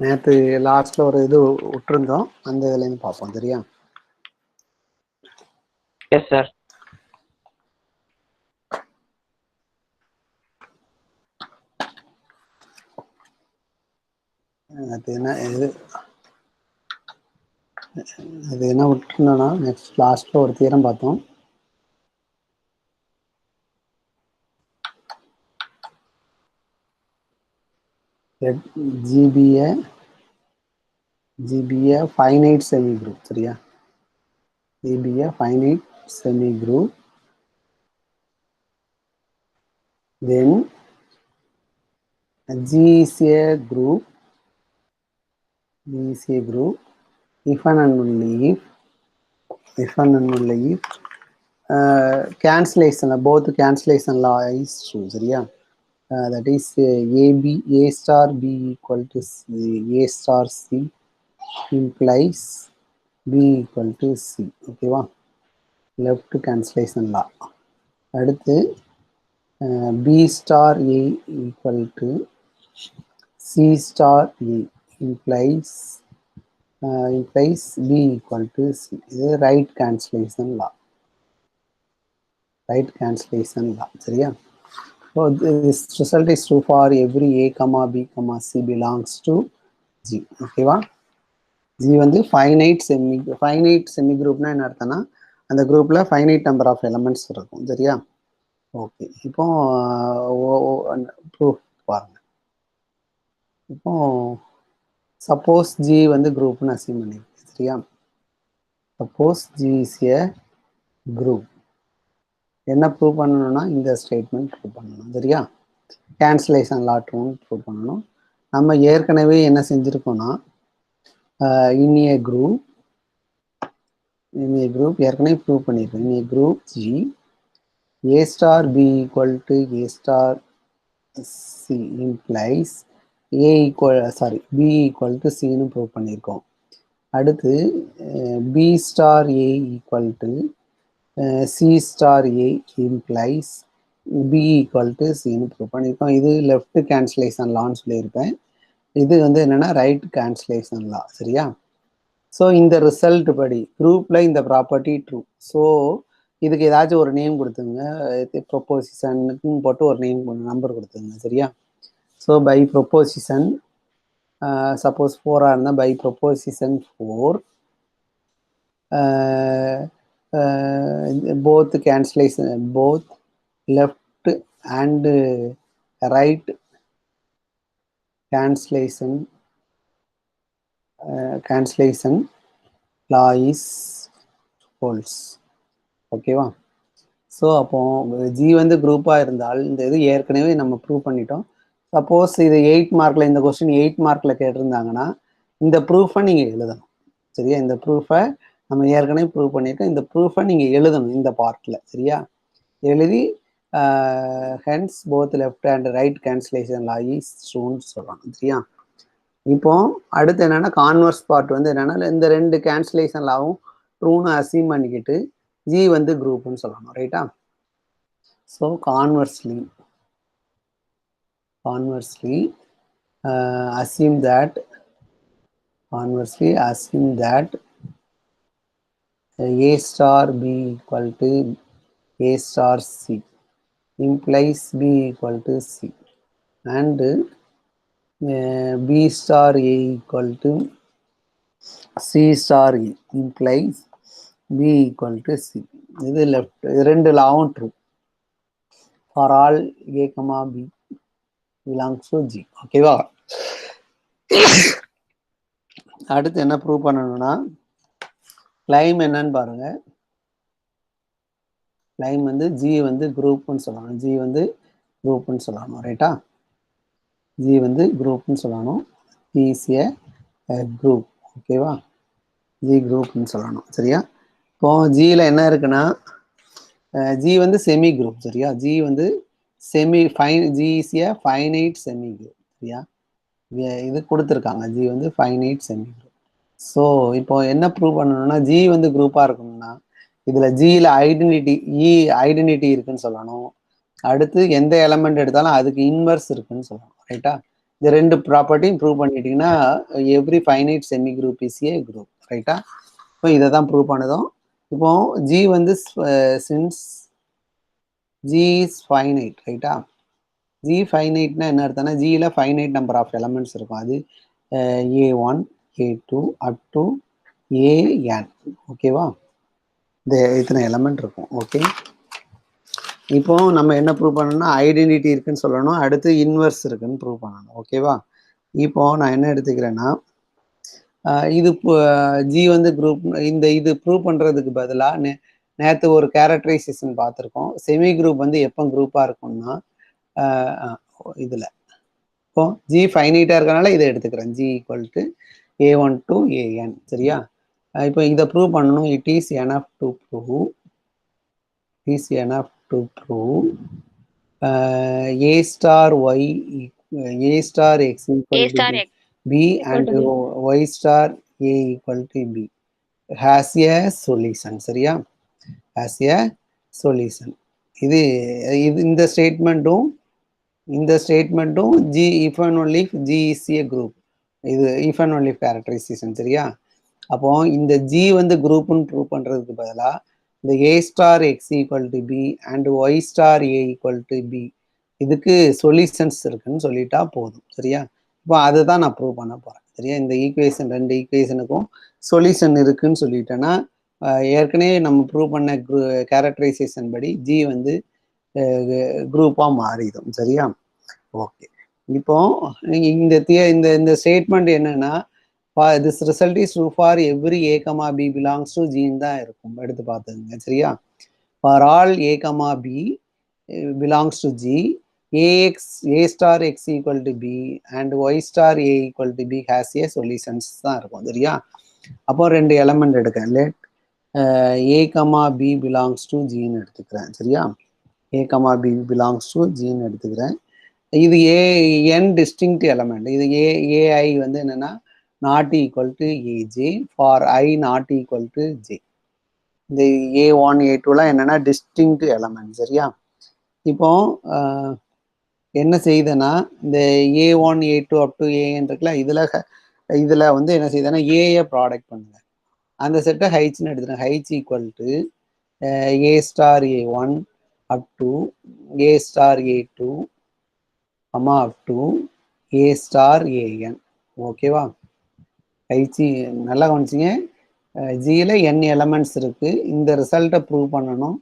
நேற்று லாஸ்ட்ல ஒரு இது விட்டுருந்தோம், அந்த இதுலேருந்து பார்ப்போம். சரியா? Yes sir. அது என்ன விட்டுருந்தோம்னா, நெக்ஸ்ட் லாஸ்ட்ல ஒரு தியரம் பார்த்தோம். GB a finite semi group. சரியா? GB a finite semi group, then G is a group, if and only if cancellation, both cancellation law is true. சரியா? That is A star B equal to A star C implies B equal to C. ஓகேவா? Left cancellation law. அடுத்து B star A equal to C star A implies B equal to C. இது right cancellation law. சரியா? So this result is true for every A, B, C belongs to G. ஓகேவா? G வந்து finite semi groupனா என்ன அர்த்தம்னா, அந்த குரூப்ல finite number of elements இருக்கும். சரியா? ஓகே, இப்போ ப்ரூஃப் பாருங்க. இப்போ சப்போஸ் G வந்து குரூப்னு அசியூம் பண்ணிருக்கு. சரியா? Suppose G is a group, என்ன ப்ரூவ் பண்ணணும்னா இந்த ஸ்டேட்மெண்ட் ப்ரூவ் பண்ணணும். சரியா? கேன்சலேஷன் லா ட்ரூன்னு ப்ரூவ் பண்ணணும். நம்ம ஏற்கனவே என்ன செஞ்சுருக்கோம்னா, in a group ஏற்கனவே ப்ரூவ் பண்ணியிருக்கோம். in a group G, A star B equal to A star C implies B equal to C னு ப்ரூவ் பண்ணியிருக்கோம். அடுத்து B star A equal to C star A implies B equal to C னு prove பண்ணியிருக்கோம். இது left cancellation லான்னு சொல்லியிருப்பேன். இது வந்து என்னன்னா ரைட் கேன்சலேஷன் லா. சரியா? ஸோ இந்த ரிசல்ட் படி குரூப்ல இந்த ப்ராப்பர்ட்டி ட்ரூ. ஸோ இதுக்கு ஏதாச்சும் ஒரு நேம் கொடுத்துங்க, ப்ரொபோசிஷனுக்குன்னு போட்டு ஒரு நேம் நம்பர் கொடுத்துங்க. சரியா? ஸோ பை ப்ரொபோசிஷன், சப்போஸ் 4 இருந்தால் by proposition 4 both cancellation, both left and right cancellation law is false. ஓகேவா? ஸோ அப்போ G வந்து குரூப்பாக இருந்தால் இந்த இது ஏற்கனவே நம்ம ப்ரூவ் பண்ணிட்டோம். சப்போஸ் இது 8 மார்க்ல, இந்த கொஸ்டின் 8 மார்க்ல கேட்டிருந்தாங்கன்னா இந்த ப்ரூஃபை நீங்கள் எழுதணும். சரியா? இந்த ப்ரூஃபை நம்ம ஏற்கனவே ப்ரூவ் பண்ணியிருக்கோம். இந்த ப்ரூஃபை நீங்கள் எழுதணும் இந்த பார்ட்டில். சரியா? எழுதி hence both left and right cancellation law is ட்ரூன்னு சொல்கிறாங்க. சரியா? இப்போ அடுத்து என்னன்னா, கான்வர்ஸ் பார்ட் வந்து என்னன்னா, இந்த ரெண்டு கேன்சலேஷன் லாவும் ட்ரூன்னு அசீம் பண்ணிக்கிட்டு G வந்து குரூப்னு சொல்லணும். ரைட்டா? So conversely assume that A star B equal to A star C implies B equal to C, and B star A equal to C star E implies B equal to C. இது left, ரெண்டு லாவும் true for all A, B belongs to G. ஓகேவா? அடுத்து என்ன prove பண்ணணும்னா, claim என்னன்னு பாருங்க. Claim வந்து G வந்து குரூப்னு சொல்லணும். G வந்து குரூப்னு சொல்லணும். ரைட்டா? G வந்து குரூப்னு சொல்லணும். G is a group. ஓகேவா? G குரூப்னு சொல்லணும். சரியா? இப்போ Gல என்ன இருக்குன்னா, G வந்து செமி குரூப். சரியா? G வந்து G is a finite semi group. சரியா? இது கொடுத்துருக்காங்க. G வந்து finite semi group. ஸோ இப்போ என்ன ப்ரூவ் பண்ணணும்னா, G வந்து குரூப்பா இருக்கணும்னா இதுல Gல ஐடென்டிட்டி இருக்குன்னு சொல்லணும். அடுத்து எந்த எலமெண்ட் எடுத்தாலும் அதுக்கு இன்வர்ஸ் இருக்குன்னு சொல்லணும். ரைட்டா? இந்த ரெண்டு ப்ராப்பர்ட்டியும் ப்ரூவ் பண்ணிட்டீங்கன்னா every finite semi group is a group, ரைட்டா? இப்போ இதை தான் ப்ரூவ் பண்ணதும். இப்போ ஜி வந்து சின்ஸ் ஜி இஸ் ஃபைனைட், ரைட்டா? ஜி ஃபைனைட்னா என்ன அர்த்தம்னா ஜியில் ஃபைனைட் நம்பர் ஆஃப் எலமெண்ட்ஸ் இருக்கும். அது A1 A2 up to AN, ஓகேவா? இந்த இத்தனை எலமெண்ட் இருக்கும். ஓகே, இப்போ நம்ம என்ன ப்ரூவ் பண்ணணும்னா ஐடென்டிட்டி இருக்குன்னு சொல்லணும், அடுத்து இன்வெர்ஸ் இருக்குன்னு ப்ரூவ் பண்ணணும். ஓகேவா? இப்போ நான் என்ன எடுத்துக்கிறேன்னா இது ஜி வந்து குரூப், இந்த இது ப்ரூவ் பண்ணுறதுக்கு பதிலாக நேற்று ஒரு கேரக்டரைசேஷன் பார்த்துருக்கோம். செமி குரூப் வந்து எப்போ குரூப்பாக இருக்கும்னா இதில் இப்போ ஜி ஃபைனைட்டாக இருக்கனால இதை எடுத்துக்கிறேன். G equal to A1 to AN, சரியா? இப்போ இதை ப்ரூவ் பண்ணணும். It is enough to prove A star Y A star X equal to B and Y star A equal to B has a solution, சரியா? has a solution. இது இந்த ஸ்டேட்மெண்ட்டும் G if and only if G is a group, இது if and only if characterisation, சரியா? அப்போ இந்த G வந்து குரூப்னு prove பண்றதுக்கு பதிலாக இந்த A star X equal to B and Y star A equal to B இதுக்கு சொல்யூஷன்ஸ் இருக்குன்னு சொல்லிட்டா போதும், சரியா? இப்போ அதை தான் நான் ப்ரூவ் பண்ண போறேன், சரியா? இந்த ஈக்குவேஷன் ரெண்டு ஈக்குவேஷனுக்கும் சொல்யூஷன் இருக்குன்னு சொல்லிட்டேன்னா ஏற்கனவே நம்ம ப்ரூவ் பண்ண கேரக்டரைசேஷன் படி ஜி வந்து குரூப்பாக மாறிடும், சரியா? ஓகே, இப்போ இந்த இந்த ஸ்டேட்மெண்ட் என்னன்னா this result is true for every A, B belongs to ஜின்னு தான் இருக்கும். எடுத்து பார்த்துங்க, சரியா? For all A, B belongs to G A star X equal to B and Y star A equal to B has a solutions தான் இருக்கும், சரியா? அப்போ ரெண்டு எலமெண்ட் எடுக்கிறேன். Let A, B belongs to ஜின்னு எடுத்துக்கிறேன், சரியா? A, B பிலாங்ஸ் டு ஜின்னு எடுத்துக்கிறேன். இது n டிஸ்டிங்க்ட் எலமெண்ட். இது AI வந்து என்னன்னா not equal to AJ for I not equal to J. இந்த A1 A2லாம் என்னன்னா டிஸ்டிங்க்ட் எலமெண்ட், சரியா? இப்போ என்ன செய்யுதுன்னா இந்த A1 A2 up to AN இருக்குல்ல, இதுல வந்து என்ன செய்யுதுன்னா ஏஐ ப்ராடக்ட் பண்ணுங்க. அந்த செட்டை ஹைச்னு எடுத்துட்டேன். H equal to A star A1 up to A star A2 up to A star AN, ஓகேவா? ஹைச்சி நல்லா கவனிச்சிங்க. ஜியில் n எலமெண்ட்ஸ் இருக்கு. இந்த ரிசல்ட்டை ப்ரூவ் பண்ணணும்.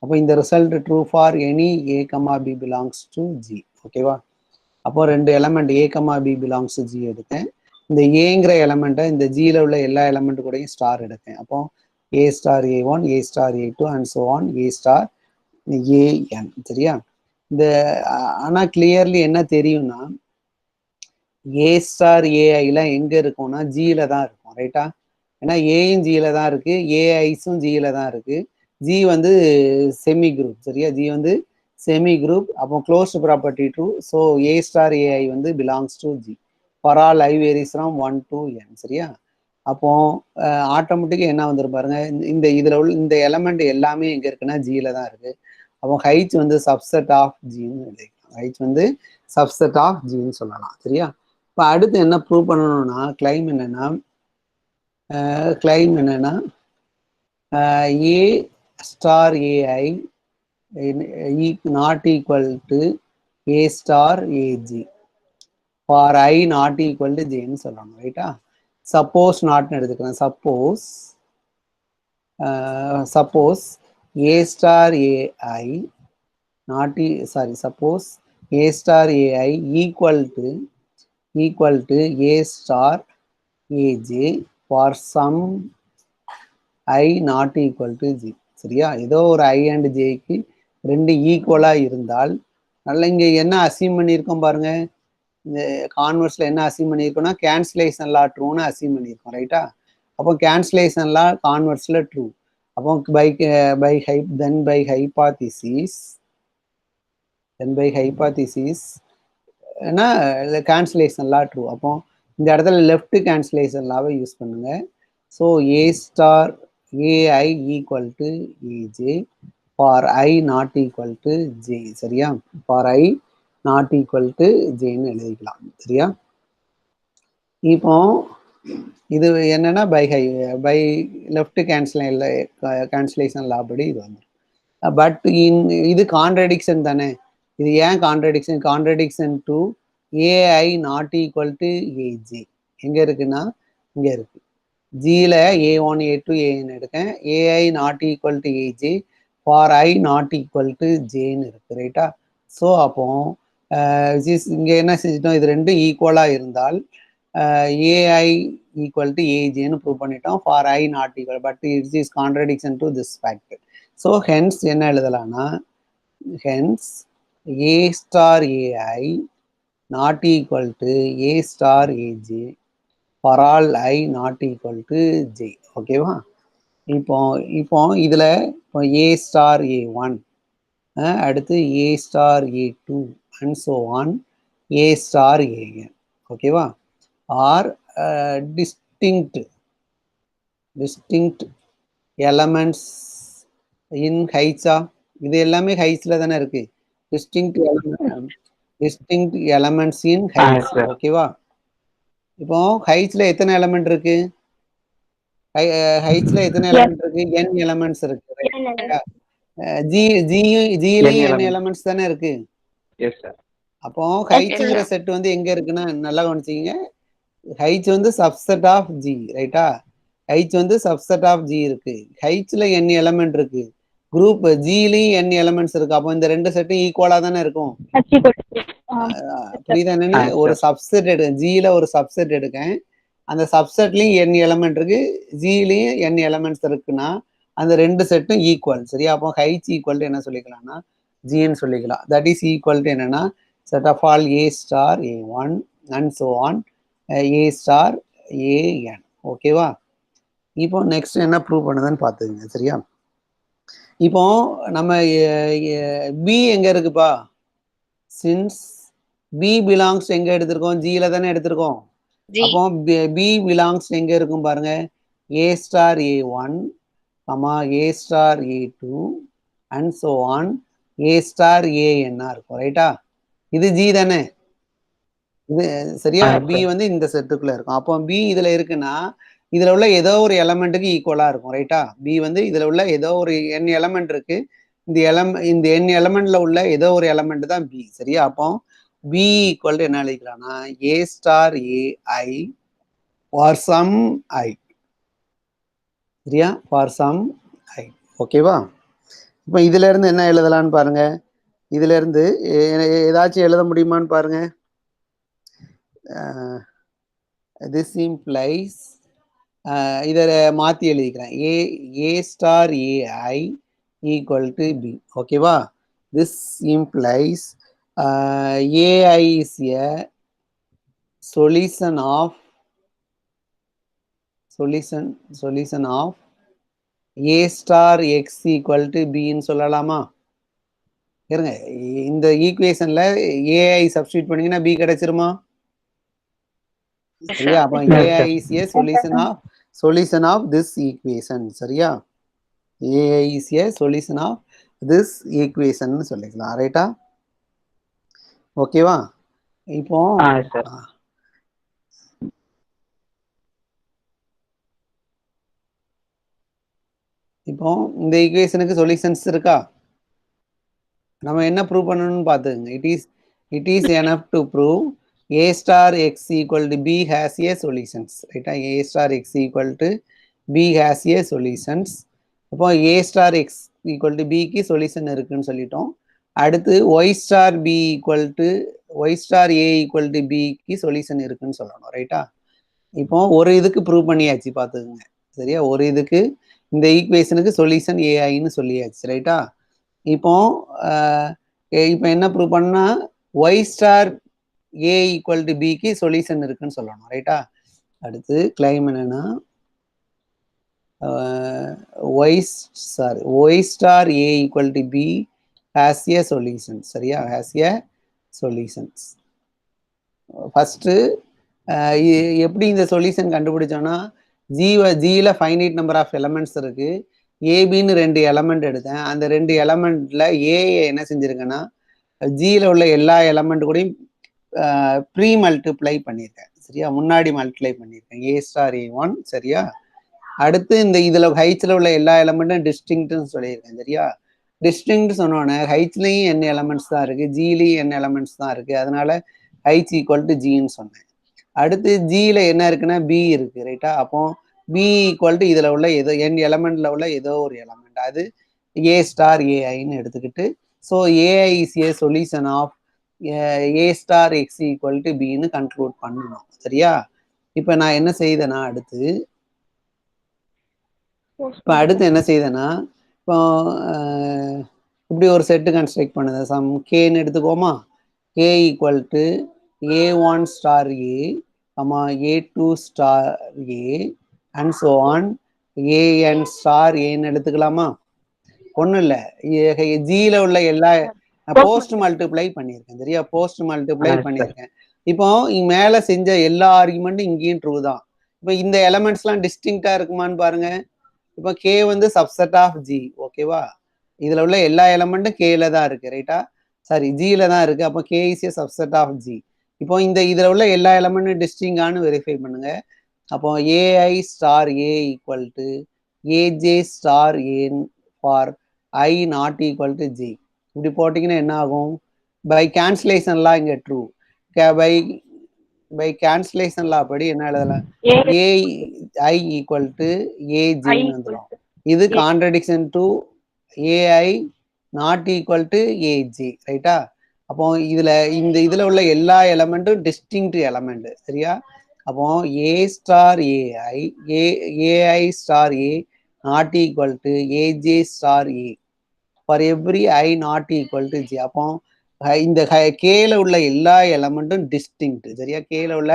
அப்போ இந்த result true for any A, B belongs to G, ஓகேவா? அப்போ ரெண்டு element A, B belongs to G எடுத்தேன். இந்த ஏங்கிற எலமெண்ட்டை இந்த ஜியில் உள்ள எல்லா எலமெண்ட் கூடயும் ஸ்டார் எடுத்தேன். அப்போ A star A1 A star A2 and so on A star AN, சரியா? இந்த ஆனால் கிளியர்லி என்ன தெரியும்னா A ஸ்டார் ஏஐல எங்க இருக்கும்னா ஜியில தான் இருக்கும், ரைட்டா? ஏன்னா ஏயும் ஜியில தான் இருக்கு, ஏஐஸும் ஜியில தான் இருக்கு. ஜி வந்து செமி குரூப், சரியா? ஜி வந்து செமி குரூப். அப்போ closed property true. So A star AI வந்து belongs to G for all I varies from 1 to N, சரியா? அப்போ ஆட்டோமேட்டிக்காக என்ன வந்துடும் பாருங்க, இந்த இதுல உள்ள இந்த எலமெண்ட் எல்லாமே எங்க இருக்குன்னா ஜியில தான் இருக்கு. அப்போ ஹைச் வந்து சப்செட் ஆஃப் ஜின்னு எழுதிக்கலாம். ஹைச் வந்து சப்செட் ஆஃப் ஜின்னு சொல்லலாம், சரியா? இப்போ அடுத்து என்ன ப்ரூவ் பண்ணணும்னா கிளைம் என்னன்னா A star AI not equal to A star AG for I not equal to ஜேன்னு சொல்லணும், ரைட்டா? சப்போஸ் நாட்னு எடுத்துக்கிறேன். Suppose A star AI suppose A star AI equal to A star AJ for some I not equal to G, சரியா? ஏதோ ஒரு I and Jக்கு ரெண்டு ஈக்குவலா இருந்தால், நல்லா இங்க என்ன அசீம் பண்ணியிருக்கோம் பாருங்க. இந்த கான்வர்ஸ்ல என்ன அசீம் பண்ணியிருக்கோம்னா கேன்சலேஷன் லா ட்ரூன்னு அசீம் பண்ணியிருக்கோம், ரைட்டா? அப்போ கேன்சலேஷன் லா கான்வர்ஸ்ல ட்ரூ. அப்போ by hypothesis cancellation law true. அப்போ இந்த இடத்துல லெஃப்ட் கேன்சலேஷன் லாவை யூஸ் பண்ணுங்க. So A star AI equal to AJ for I not equal to J, சரியா? For I not equal to ஜேன்னு எழுதிக்கலாம். சரியா? இப்போ இது என்னன்னா பை லெஃப்ட் கேன்சலேஷன் லா படி இது வந்து. பட் இது கான்ட்ரடிக்ஷன் தானே. இது ஏன் contradiction? Contradiction to AI not equal to AJ எங்க இருக்குன்னா இங்க இருக்கு. ஜியில் A1 A2 ஏன்னு எடுக்கேன். AI not equal to AJ for I not equal to ஜேன்னு இருக்கு. ரைட்டா? ஸோ அப்போ இங்கே என்ன செஞ்சிட்டோம்? இது ரெண்டும் ஈக்குவலாக இருந்தால் ஏஐ ஈக்குவல் டு ஏஜேன்னு ப்ரூவ் பண்ணிட்டோம். For I not equal, but it is contradiction to this fact. So hence என்ன எழுதலாம்னா, hence A star AI not equal to A star AJ for all I not equal to J. ஓகேவா? இப்போ இதில் இப்போ A star A1 அடுத்து A star A2 and so on A star AN. ஓகேவா? Are distinct elements in ஹைட்ஸா? இது எல்லாமே ஹைட்ஸில் தானே இருக்கு. டிஸ்டிங்க்ட் எலமெண்ட்ஸ் இன் ஹைட்ஸ். ஓகேவா? இப்போ ஹைட்ஸ்ல எத்தனை எலமெண்ட் இருக்கு? ஹைட்ஸ்ல எத்தனை எலமெண்ட் இருக்கு? n எலமெண்ட்ஸ் இருக்கு. ஜிலயும் n எலமெண்ட்ஸ் தானே இருக்கு. அப்போ ஹைட்ஸ்ங்கிற செட் வந்து எங்க இருக்குன்னா, நல்லா கவனிச்சிங்க, ஹைட்ஸ் வந்து சப்செட் ஆஃப் ஜி. ரைட்டா? ஹைட்ஸ் வந்து சப்செட் ஆஃப் ஜி இருக்கு. ஹைட்ஸ்ல n எலமெண்ட் இருக்கு. குரூப் ஜிலயும் n எலமெண்ட்ஸ் இருக்கு. அப்போ இந்த ரெண்டு செட்டும் ஈக்குவலா தானே இருக்கும். புரியுதா? என்னன்னு ஒரு சப்செட் எடுக்கேன், ஜியில ஒரு சப்செட் எடுக்கேன், அந்த சப்செட்லயும் n எலமெண்ட் இருக்கு, ஜிலையும் n எலமெண்ட்ஸ் இருக்குன்னா அந்த ரெண்டு செட்டும் ஈக்குவல். சரியா? அப்போ ஹைட்ஸ் ஈக்குவல் என்ன சொல்லிக்கலாம்னா ஜின்னு சொல்லிக்கலாம். தட் இஸ் ஈக்குவல் டு என்னன்னா set of all A star A1 and so on A star AN. ஓகேவா? இப்போ நெக்ஸ்ட் என்ன ப்ரூவ் பண்ணுதுன்னு பார்த்துங்க. சரியா? இப்போ நம்ம பி எங்க இருக்குப்பா? சின்ஸ் பி பிலாங்ஸ் எங்க எடுத்திருக்கோம்? ஜியில தானே எடுத்திருக்கோம். அப்போ பி பிலாங்ஸ் எங்க இருக்கும் பாருங்க, A star A1 A star A2 and so on A star AN இருக்கும். ரைட்டா? இது ஜி தானே. இது சரியா? பி வந்து இந்த செட்டுக்குள்ள இருக்கும். அப்போ பி இதுல இருக்குன்னா இதுல உள்ள ஏதோ ஒரு எலமெண்ட்டுக்கு ஈக்குவலா இருக்கும். ரைட்டா? பி வந்து இதுல உள்ள ஏதோ ஒரு n எலமெண்ட் இருக்கு. இந்த n எலமெண்ட்ல உள்ள ஏதோ ஒரு எலமெண்ட் தான் பி. சரியா? அப்போ பி ஈக்குவல் என்ன எழுதிக்கலாம்னா ஏ star AI for some I. சரியா? For some I. ஓகேவா? இப்போ இதுல இருந்து என்ன எழுதலான்னு பாருங்க. இதுல இருந்து ஏதாச்சும் எழுத முடியுமான்னு பாருங்க. திஸ் இம்ப்ளைஸ், இதை மாற்றி எழுதிக்கிறேன், A star AI equal to B. ஓகேவா? This implies AI is a solution of A star X equal to B ன்னு சொல்லலாமா? இருங்க, இந்த ஈக்குவேஷன்ல AI சப்ஸ்டிட்யூட் பண்ணீங்கன்னா B கிடைச்சிருமா? சரியா? அப்ப AI is a solution of this equation. சரியா? AI is a solution of this equation ன்னு சொல்லிக்கலாம். ரைட்டா? ஓகேவா? இப்போ இப்போ இந்த ஈக்குவேஷனுக்கு சொல்யூஷன்ஸ் இருக்கா? நம்ம என்ன ப்ரூவ் பண்ணணும்னு பார்த்துங்க. It is enough to prove A star X equal to B has a solutions. ரைட்டா? A star X equal to B has a solutions. அப்போ A star X equal to B க்கு solution இருக்குன்னு சொல்லிட்டோம். அடுத்து Y star A equal to B க்கு solution இருக்குன்னு சொல்லணும். ரைட்டா? இப்போ ஒரு இதுக்கு ப்ரூவ் பண்ணியாச்சு, பார்த்துக்குங்க. சரியா? ஒரு இதுக்கு இந்த ஈக்குவேஷனுக்கு சொல்யூஷன் ஏஐன்னு சொல்லியாச்சு. ரைட்டா? இப்போ என்ன ப்ரூவ் பண்ணா Y star A equal to பிக்கு சொல்யூஷன் இருக்குன்னு சொல்லணும். ரைட்டா? அடுத்து கிளைம் என்னன்னா Y star A equal to B has a solution. சரியா? Has a solutions. ஃபர்ஸ்ட் எப்படி இந்த சொல்யூஷன் கண்டுபிடிச்சோன்னா, ஜியில் ஃபைனைட் நம்பர் ஆஃப் எலமெண்ட்ஸ் இருக்கு. ஏபின்னு 2 எலமெண்ட் எடுத்தேன். அந்த 2 எலமெண்ட்ல ஏ என்ன செஞ்சிருக்கேன்னா ஜியில் உள்ள எல்லா எலமெண்ட் கூடயும் ப்ரீ மல்டிப்ளை பண்ணியிருக்கேன் சரியா, முன்னாடி மல்டிப்ளை பண்ணியிருக்கேன் ஏ ஸ்டார் A1 சரியா. அடுத்து இந்த இதில் ஹைச்சில் உள்ள எல்லா எலமெண்ட்டும் டிஸ்டிங்க்ட்னு சொல்லியிருக்கேன் சரியா. டிஸ்டிங்க்ட் சொன்னோன்னே ஹைச்லேயும் என்ன எலமெண்ட்ஸ் தான் இருக்குது, ஜிலையும் என்ன எலமெண்ட்ஸ் தான் இருக்குது, அதனால ஹைச் ஈக்குவல் டு ஜின்னு சொன்னேன். அடுத்து ஜியில் என்ன இருக்குன்னா பி இருக்குது ரைட்டா. அப்போ பி ஈக்குவல் டு இதில் உள்ள ஏதோ என் எலமெண்ட்ல உள்ள ஏதோ ஒரு எலமெண்ட், அது ஏ ஸ்டார் ஏஐன்னு எடுத்துக்கிட்டு, so AI is a solution of A star x equal to பின்னு கன்க்ளூட் பண்ணணும் சரியா. இப்போ நான் என்ன செய்தேன்னா அடுத்து என்ன செய்தேன்னா இப்போ இப்படி ஒரு செட்டு கன்ஸ்ட்ரக்ட் பண்ணுது. சம் கேன்னு எடுத்துக்கோமா. K equal to A1 star A A2 star A and so on AN star ஏன்னு எடுத்துக்கலாமா. ஒன்றும் இல்லை, ஜியில் உள்ள எல்லா போஸ்ட் மல்டிப்ளை பண்ணியிருக்கேன் சரியா, போஸ்ட் மல்டிப்ளை பண்ணியிருக்கேன். இப்போ மேலே செஞ்ச எல்லா ஆர்குமெண்ட்டும் இங்கேயும் ட்ரூ தான். இப்போ இந்த எலமெண்ட்ஸ்லாம் டிஸ்டிங்க்டா இருக்குமான்னு பாருங்க. இப்போ கே வந்து சப்செட் ஆஃப் ஜி ஓகேவா. இதில் உள்ள எல்லா எலமெண்ட்டும் கேல தான் இருக்கு ரைட்டா, சாரி ஜியில தான் இருக்கு. அப்போ K is a subset of G. இப்போ இந்த இதில் உள்ள எல்லா எலமெண்ட்டும் டிஸ்டிங்கானு வெரிஃபை பண்ணுங்க. அப்போ AI star A equal to AJ star ஏன் for I not equal to G. இப்படி போட்டிங்கன்னா என்ன ஆகும், பை கேன்சலேஷன்லாம் இங்கே ட்ரூ, பை கேன்சலேஷன் லா படி என்ன எழுதலாம், ஏஐ ஈக்குவல் டு ஏஜேன்னு வந்துடும். இது contradiction to AI not equal to AJ ரைட்டா. அப்போ இதுல உள்ள எல்லா எலமெண்ட்டும் டிஸ்டிங்க்ட் எலமெண்ட் சரியா. அப்போ A star AI AI star A not equal to AJ star A for every I not equal to J. அப்போ இந்த கேல உள்ள எல்லா எலமெண்ட்டும் டிஸ்டிங்க்ட் சரியா. கேல உள்ள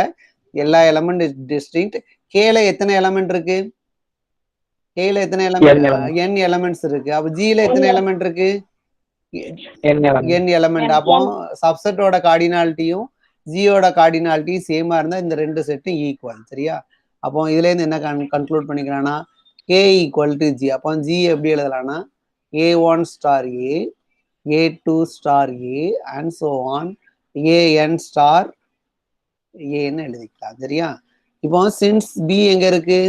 எல்லா எலமெண்ட் டிஸ்டிங்க்ட். கேல எத்தனை எலமெண்ட் இருக்கு, கேல எத்தனை எலமெண்ட் n எலமெண்ட்ஸ் இருக்கு. அப்போ ஜில எத்தனை எலமெண்ட் இருக்கு, n எலமெண்ட். அப்போ சப்செட்டோட கார்டினாலிட்டியும் ஜியோட கார்டினாலிட்டியும் சேமா இருந்தா இந்த ரெண்டு செட்டும் ஈக்குவல் சரியா. அப்போ இதுல இருந்து என்ன கன்க்ளூட் பண்ணிக்கலாம்னா கே ஈக்குவல் டு ஜி. அப்போ ஜி எப்படி எழுதலாம்னா A1 star A A2 star A and so on AN star ஏன்னு எழுதிக்கலாம் சரியா. இப்போ சின்ஸ் பி எங்க இருக்கு,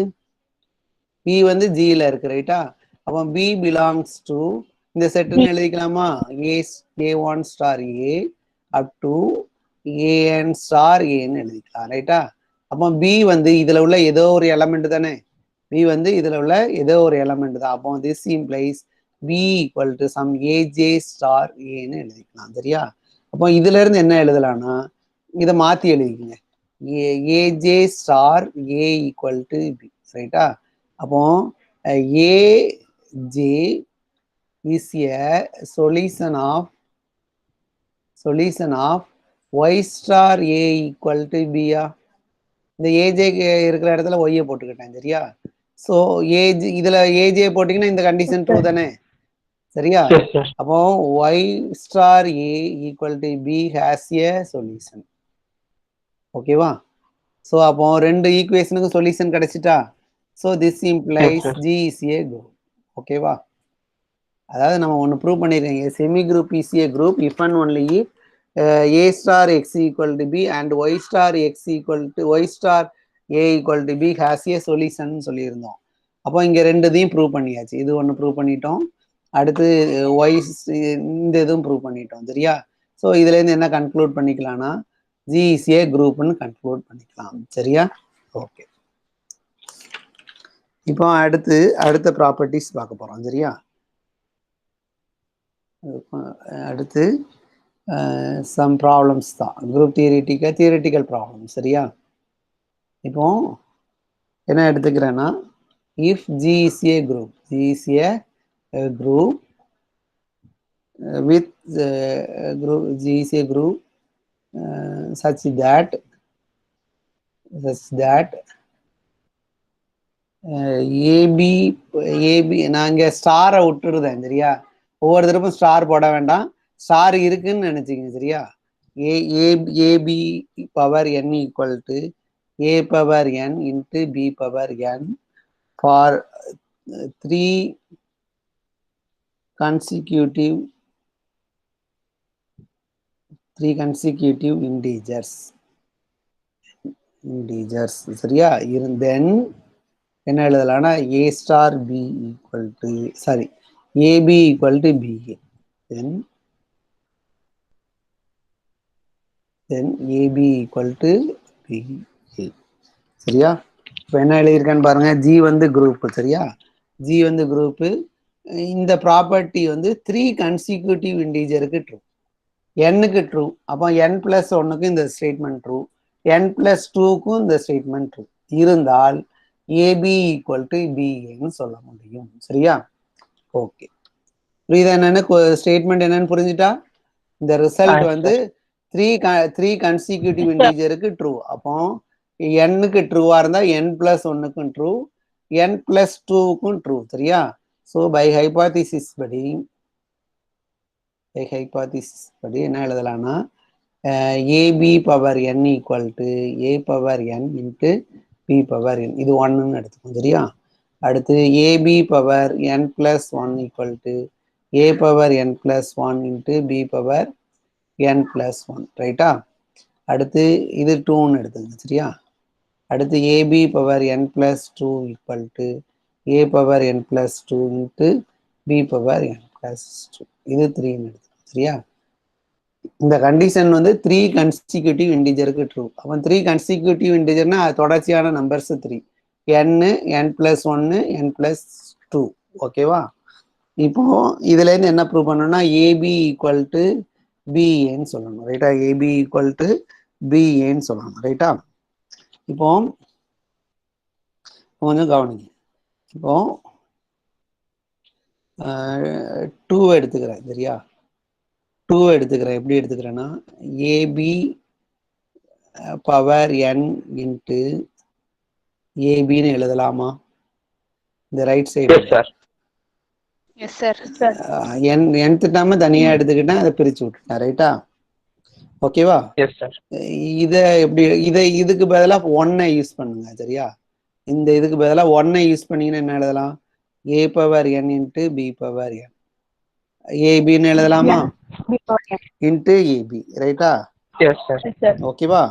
பி வந்து ஜியில் இருக்கு ரைட்டா. அப்போ பி பிலாங்ஸ் டு இந்த செட்டுன்னு எழுதிக்கலாமா, A1 star A up to AN star ஏன்னு எழுதிக்கலாம் ரைட்டா. அப்போ பி வந்து இதுல உள்ள ஏதோ ஒரு எலமெண்ட் தானே, பி வந்து இதுல உள்ள ஏதோ ஒரு எலமெண்ட் தான். அப்போ this implies B equal to some AJ star ஏன்னு எழுதிக்கலாம் சரியா. அப்போ இதுல இருந்து என்ன எழுதலாம்னா இதை மாத்தி எழுதிக்கங்க, AJ star A equal to B ரைட்டா. அப்போ AJ is a solution of Y star A equal to பியா. இந்த ஏஜே இருக்கிற இடத்துல ஒய்யை போட்டுக்கிட்டேன் சரியா. ஸோ ஏஜ் இதுல ஏஜே போட்டிங்கன்னா இந்த கண்டிஷன் ட்ரூ தானே சரியா. அப்போ Y star A equal to B has a solution ஓகேவா. ஸோ அப்போ ரெண்டு ஈக்குவேஷனுக்கு சொல்யூஷன் கிடைச்சிட்டா. So this implies G is a group ஓகேவா. அதாவது நம்ம ஒன்று ப்ரூவ் பண்ணியிருக்கீங்க, semi group is a group if and only if A star x equal to b and y star x equal to y star a equal to b has a solution சொல்லியிருந்தோம். அப்போ இங்க ரெண்டுதையும் prove பண்ணியாச்சு. இது ஒன்று prove பண்ணிட்டோம், அடுத்து y இந்த இதுவும் ப்ரூவ் பண்ணிட்டோம் சரியா. ஸோ இதுல இருந்து என்ன கன்க்ளூட் பண்ணிக்கலாம்னா ஜி இஸ் ஏ குரூப்னு கன்க்ளூட் பண்ணிக்கலாம் சரியா. ஓகே, இப்போ அடுத்த ப்ராப்பர்ட்டிஸ் பார்க்க போறோம் சரியா. அடுத்து சம் ப்ராப்ளம்ஸ் தான், குரூப் தியரிட்டிக்கல் ப்ராப்ளம் சரியா. இப்போ என்ன எடுத்துக்கிறேன்னா if G is a group, G is a group with group G is a group such that AB நான் இங்கே ஸ்டாரை விட்டுருதேன் சரியா. ஒவ்வொரு தடவையும் ஸ்டார் போட வேண்டாம், ஸ்டார் இருக்குன்னு நினைச்சிங்க சரியா. AB power n equal to a power n into b power n for 3 consecutive 3 consecutive integers சரியா. தென் என்ன எழுதலாம்னா a star b equal to sorry ab equal to ba, then ab equal to ba சரியா. இப்போ என்ன எழுதியிருக்கான்னு பாருங்க, G வந்து group சரியா, G வந்து குரூப். இந்த ப்ராப்பர்ட்டி வந்து 3 கன்சிக்யூட்டிவ் இன்டீஜருக்கு ட்ரூ, எண்ணுக்கு ட்ரூ. அப்போ n பிளஸ் ஒன்னுக்கு இந்த ஸ்டேட்மெண்ட் ட்ரூ, n பிளஸ் டூக்கும் இந்த ஸ்டேட்மெண்ட் ட்ரூ இருந்தால் ஏபி ஈக்குவல் டு பின்னு சொல்ல முடியும் சரியா. ஓகே, புரியுதா என்னன்னு ஸ்டேட்மெண்ட் என்னன்னு புரிஞ்சுட்டா. இந்த ரிசல்ட் வந்து த்ரீ கன்சிக்யூட்டிவ் இன்டீஜருக்கு ட்ரூ. அப்போ எண்ணுக்கு ட்ரூவா இருந்தா n பிளஸ் ஒன்னுக்கும் ட்ரூ, n பிளஸ் டூக்கும் ட்ரூ சரியா. ஸோ பை ஹைபாதிசிஸ் படி என்ன எழுதலாம்னா A B power n equal to A power n into B power n, இது ஒன்னுன்னு எடுத்துக்கோம் சரியா. அடுத்து A B power n plus one equal to A power n plus one into B power n plus one ரைட்டா. அடுத்து இது டூன்னு எடுத்துக்கோங்க சரியா. அடுத்து A B power n plus two equal to A power n plus two into B power n plus two, இது த்ரீன்னு எடுத்துக்கோங்க சரியா. இந்த கண்டிஷன் வந்து 3 கன்சிக்யூட்டிவ் இன்டிஜருக்கு ட்ரூ. அப்போ 3 கன்சிக்யூட்டிவ் இன்டிஜர்னா அது தொடர்ச்சியான நம்பர்ஸ் 3, n பிளஸ் ஒன்னு n பிளஸ் டூ ஓகேவா. இப்போ இதுல இருந்து என்ன ப்ரூவ் பண்ணணும்னா ஏபி ஈக்குவல் டு பிஏன்னு சொல்லணும் ரைட்டா, ஏபி ஈக்குவல் டு பிஏன்னு சொல்லணும் ரைட்டா. இப்போ கொஞ்சம் கவனிங்க, இப்போ 2 எடுத்துக்கிறேன் சரியா. 2 எடுத்துக்கிறேன், எப்படி எடுத்துக்கிறேன்னா ஏபி பவர் n இன்ட்டு ஏபின்னு எழுதலாமா இந்த ரைட் சைடு. n திட்டாம தனியா எடுத்துக்கிட்டேன், அதை பிரிச்சு விட்டுட்டேன் ரைட்டா. ஓகேவா. இதை எப்படி இதுக்கு பதிலாக ஒன்னை யூஸ் பண்ணுங்க சரியா. இந்த இதுக்கு பதிலாக ஒன்னை யூஸ் பண்ணீங்கன்னா என்ன எழுதலாம், A power n into B power n, ஏபின்னு எழுதலாமா இன்ட்டு ஏபி ரைட்டா. ஓகேவா.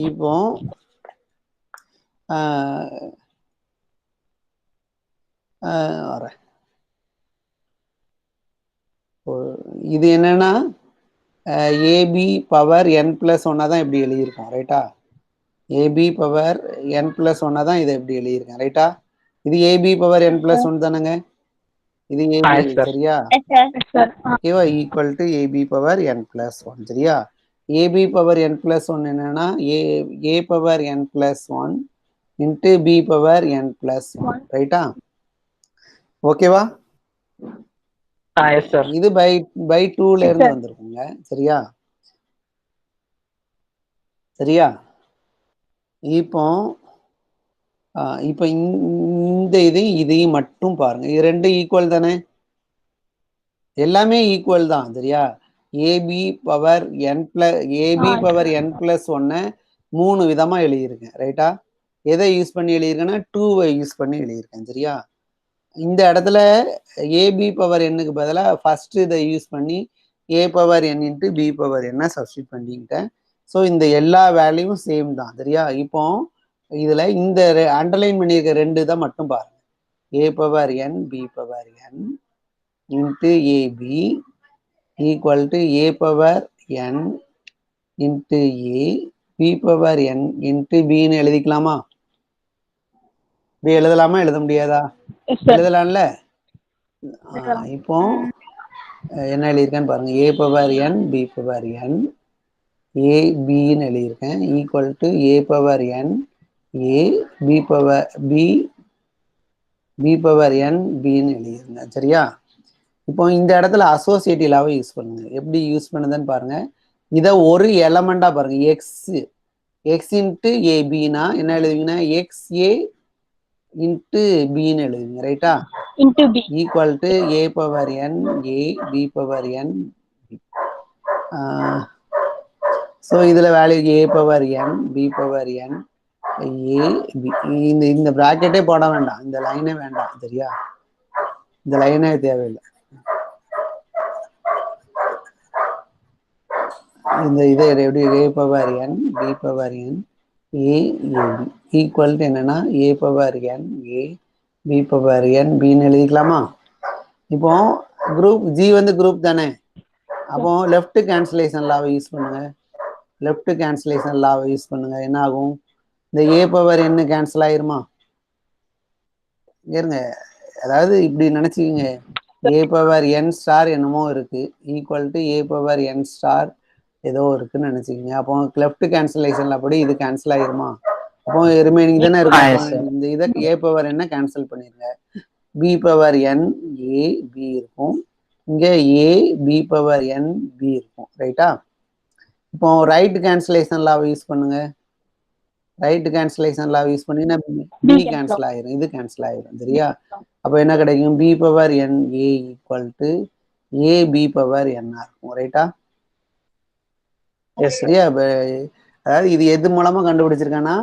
இப்போ வரேன், இது என்னன்னா ஏபி பவர் n பிளஸ் ஒன்னா தான் இப்படி எழுதியிருக்கோம் ரைட்டா. ஏபி பவர் n பிளஸ் ஒன்னா தான் இதை எப்படி எழுதியிருக்கேன் ரைட்டா. இது A B power n plus one தானேங்க, இது ஏபி சரியா. ஓகேவா, equal to AB power n plus one சரியா. AB power n plus one என்னன்னா A power n plus one into B power n plus one ரைட்டா. ஓகேவா. இது பை டூல இருந்து வந்திருக்குங்க சரியா. சரியா. இப்போ இந்த இதையும் மட்டும் பாருங்க, இது ரெண்டு ஈக்குவல் தானே, எல்லாமே ஈக்குவல் தான் சரியா. ஏபி பவர் n பிளஸ் ஒன்னை 3 விதமா எழுதியிருக்கேன் ரைட்டா. எதை யூஸ் பண்ணி எழுதியிருக்கேன்னா 2வை யூஸ் பண்ணி எழுதியிருக்கேன் சரியா. இந்த இடத்துல ஏபி பவர் என்னுக்கு பதிலாக ஃபர்ஸ்ட் இதை யூஸ் பண்ணி A power n into B power என்ன சப்ஸ்டியூட் பண்ணிக்கிட்டேன். ஸோ இந்த எல்லா வேல்யூவும் சேம் தான் சரியா. இப்போ இதுல இந்த அண்டர்லைன் பண்ணியிருக்க ரெண்டு இதை மட்டும் பாருங்க, A power n B power n into A B equal to A power n into A B power n into பின்னு எழுதிக்கலாமா. இப்படி எழுதலாமா, எழுத முடியாதா, எழுதலாம்ல. இப்போ என்ன எழுதியிருக்கேன்னு பாருங்க, A power n B power n A பின்னு எழுதியிருக்கேன் equal to A power n A B power B power n பின்னு எழுதியிருந்தேன் சரியா. இப்போ இந்த இடத்துல அசோசியேட்டிவ் லாவை யூஸ் பண்ணுங்க, எப்படி யூஸ் பண்ணுதுன்னு பாருங்க. இதை ஒரு எலமெண்டா பாருங்க, எக்ஸ் இன்ட்டு ஏபின்னா என்ன எழுதுவீங்கன்னா எக்ஸ் ஏ இன்ட்டு பின்னு எழுதுவீங்க ரைட்டா. Equal to A power n A B power n. So இதுல value A power n B power n A B. இந்த பிராக்கெட்டே போட வேண்டாம், இந்த லைனே வேண்டாம் சரியா, இந்த லைனே தேவையில்லை. இந்த இதை எப்படி a power n b power n a ab equal to என்னன்னா a power n a b power n bன்னு எழுதிக்கலாமா? இப்போ குரூப் ஜி வந்து குரூப் தானே, அப்போ லெஃப்ட் கேன்சலேஷன் லாவை யூஸ் பண்ணுங்க. லெஃப்ட் கேன்சலேஷன் லாவை யூஸ் பண்ணுங்க. என்ன ஆகும்? இந்த a பவர் n கேன்சல் ஆயிருமா? இருங்க, அதாவது இப்படி நினைச்சுக்கோங்க, a பவர் n ஸ்டார் என்னமோ இருக்கு equal to a power n star ஏதோ இருக்குன்னு நினைச்சுக்கோங்க. அப்போ லெஃப்ட் கேன்சலேஷன்ல அப்படி இது கேன்சல் ஆயிருமா? அப்போ ரிமைனிங் தானே இருக்கும். இந்த இதை a பவர் n கேன்சல் பண்ணிருங்க. b power n a b இருக்கும், இங்க a b power n b இருக்கும். ரைட்டா? இப்போ ரைட் கேன்சலேஷன் லாவை யூஸ் பண்ணுங்க. ரைட் கேன்சலேஷன் லாவை யூஸ் பண்ணினா b கேன்சல் ஆயிரும், இது கேன்சல் ஆயிரும். சரியா? அப்போ என்ன கிடைக்கும்? b power n a equal to a b power n இருக்கும். ரைட்டா? சரியா? அதாவது இது எது மூலமா கண்டுபிடிச்சிருக்கேன்னா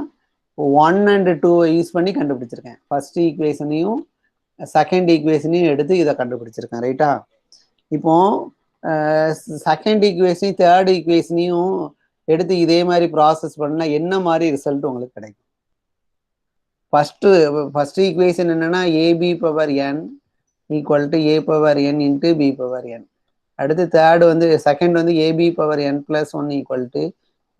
1 and 2 யூஸ் பண்ணி கண்டுபிடிச்சிருக்கேன். ஃபர்ஸ்ட் ஈக்குவேஷனையும் செகண்ட் ஈக்குவேஷனையும் எடுத்து இதை கண்டுபிடிச்சிருக்கேன். ரைட்டா? இப்போ செகண்ட் ஈக்குவேஷனையும் தேர்ட் ஈக்குவேஷனையும் எடுத்து இதே மாதிரி ப்ராசஸ் பண்ணா என்ன மாதிரி ரிசல்ட் உங்களுக்கு கிடைக்கும்? ஃபர்ஸ்ட் ஈக்குவேஷன் என்னன்னா AB power N equal to A power N into B power N. அடுத்து தேர்டு வந்து செகண்ட் வந்து A B power N plus one equal to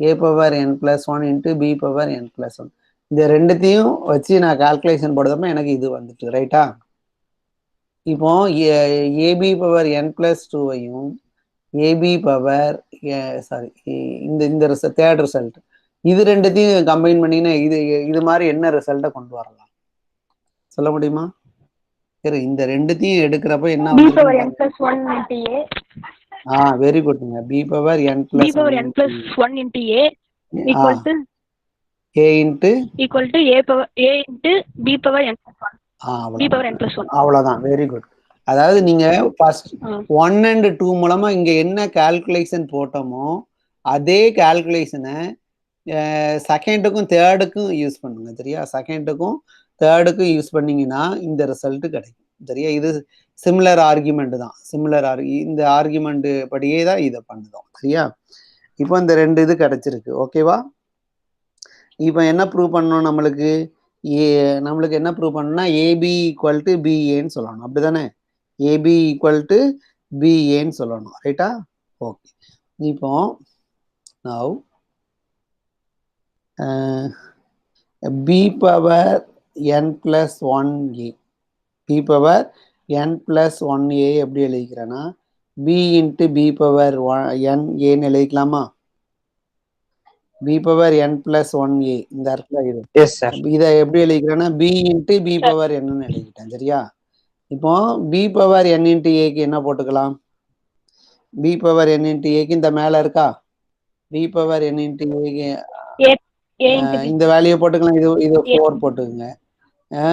A power N plus one into B power N plus one. இந்த ரெண்டுத்தையும் வச்சு நான் calculation போடுறப்ப எனக்கு இது வந்துட்டு. ரைட்டா? இப்போ AB power N plus டூவையும் AB power sorry இந்த தேர்ட் ரிசல்ட் இது ரெண்டுத்தையும் கம்பைன் பண்ணினா இது மாதிரி என்ன ரிசல்ட்டை கொண்டு வரலாம் சொல்ல முடியுமா? சரி, இந்த ரெண்டுத்தையும் எடுக்கிறப்ப என்ன வெரி குட்ங்க. b power n plus 1 into a equal to a into a into b power n plus 1. b power n plus 1. அவ்வளவுதான். Very good. அதாவது நீங்க ஃபர்ஸ்ட் 1 and 2 மூலமா இங்க என்ன கால்குலேஷன் போட்டோமோ அதே கால்குலேஷனை செகண்டுக்கும் தேர்டுக்கும் யூஸ் பண்ணுங்க. சரியா? செகண்டுக்கும் தேர்டுக்கும் யூஸ் பண்ணீங்கன்னா இந்த ரிசல்ட் கிடைக்கும். சரியா? இது சிமிலர் ஆர்குமெண்ட் தான். இந்த ஆர்குமெண்ட் படியே தான் இதை பண்ணுதோம். சரியா? இப்போ இந்த ரெண்டு இது கிடைச்சிருக்கு. ஓகேவா? இப்போ என்ன ப்ரூவ் பண்ணணும்? நம்மளுக்கு என்ன ப்ரூவ் பண்ணணும்னா ஏபி ஈக்குவல் டு பிஏன்னு சொல்லணும். அப்படிதானே? ஏபி ஈக்குவல் டு பிஏன்னு சொல்லணும். ரைட்டா? ஓகே. இப்போ now b power n plus 1a b power n plus 1a எப்படி எழுதிக்கிறேன்னா b into b power n ஏன்னு எழுதிக்கலாமா? b power n plus 1a இந்த இடத்துல இது. இதை எப்படி எழுதிக்கிறேன்னா b into b power n எழுதிக்கிட்டேன். சரியா? இப்போ b பவர் n இன்ட்டு ஏக்கு என்ன போட்டுக்கலாம்? b பவர் n இன்ட்டு ஏக்கு இந்த மேல இருக்கா? b பவர் n இன்ட்டு ஏக்கு இந்த வேல்யூ போட்டுக்கலாம். இது 4 போட்டுக்குங்க.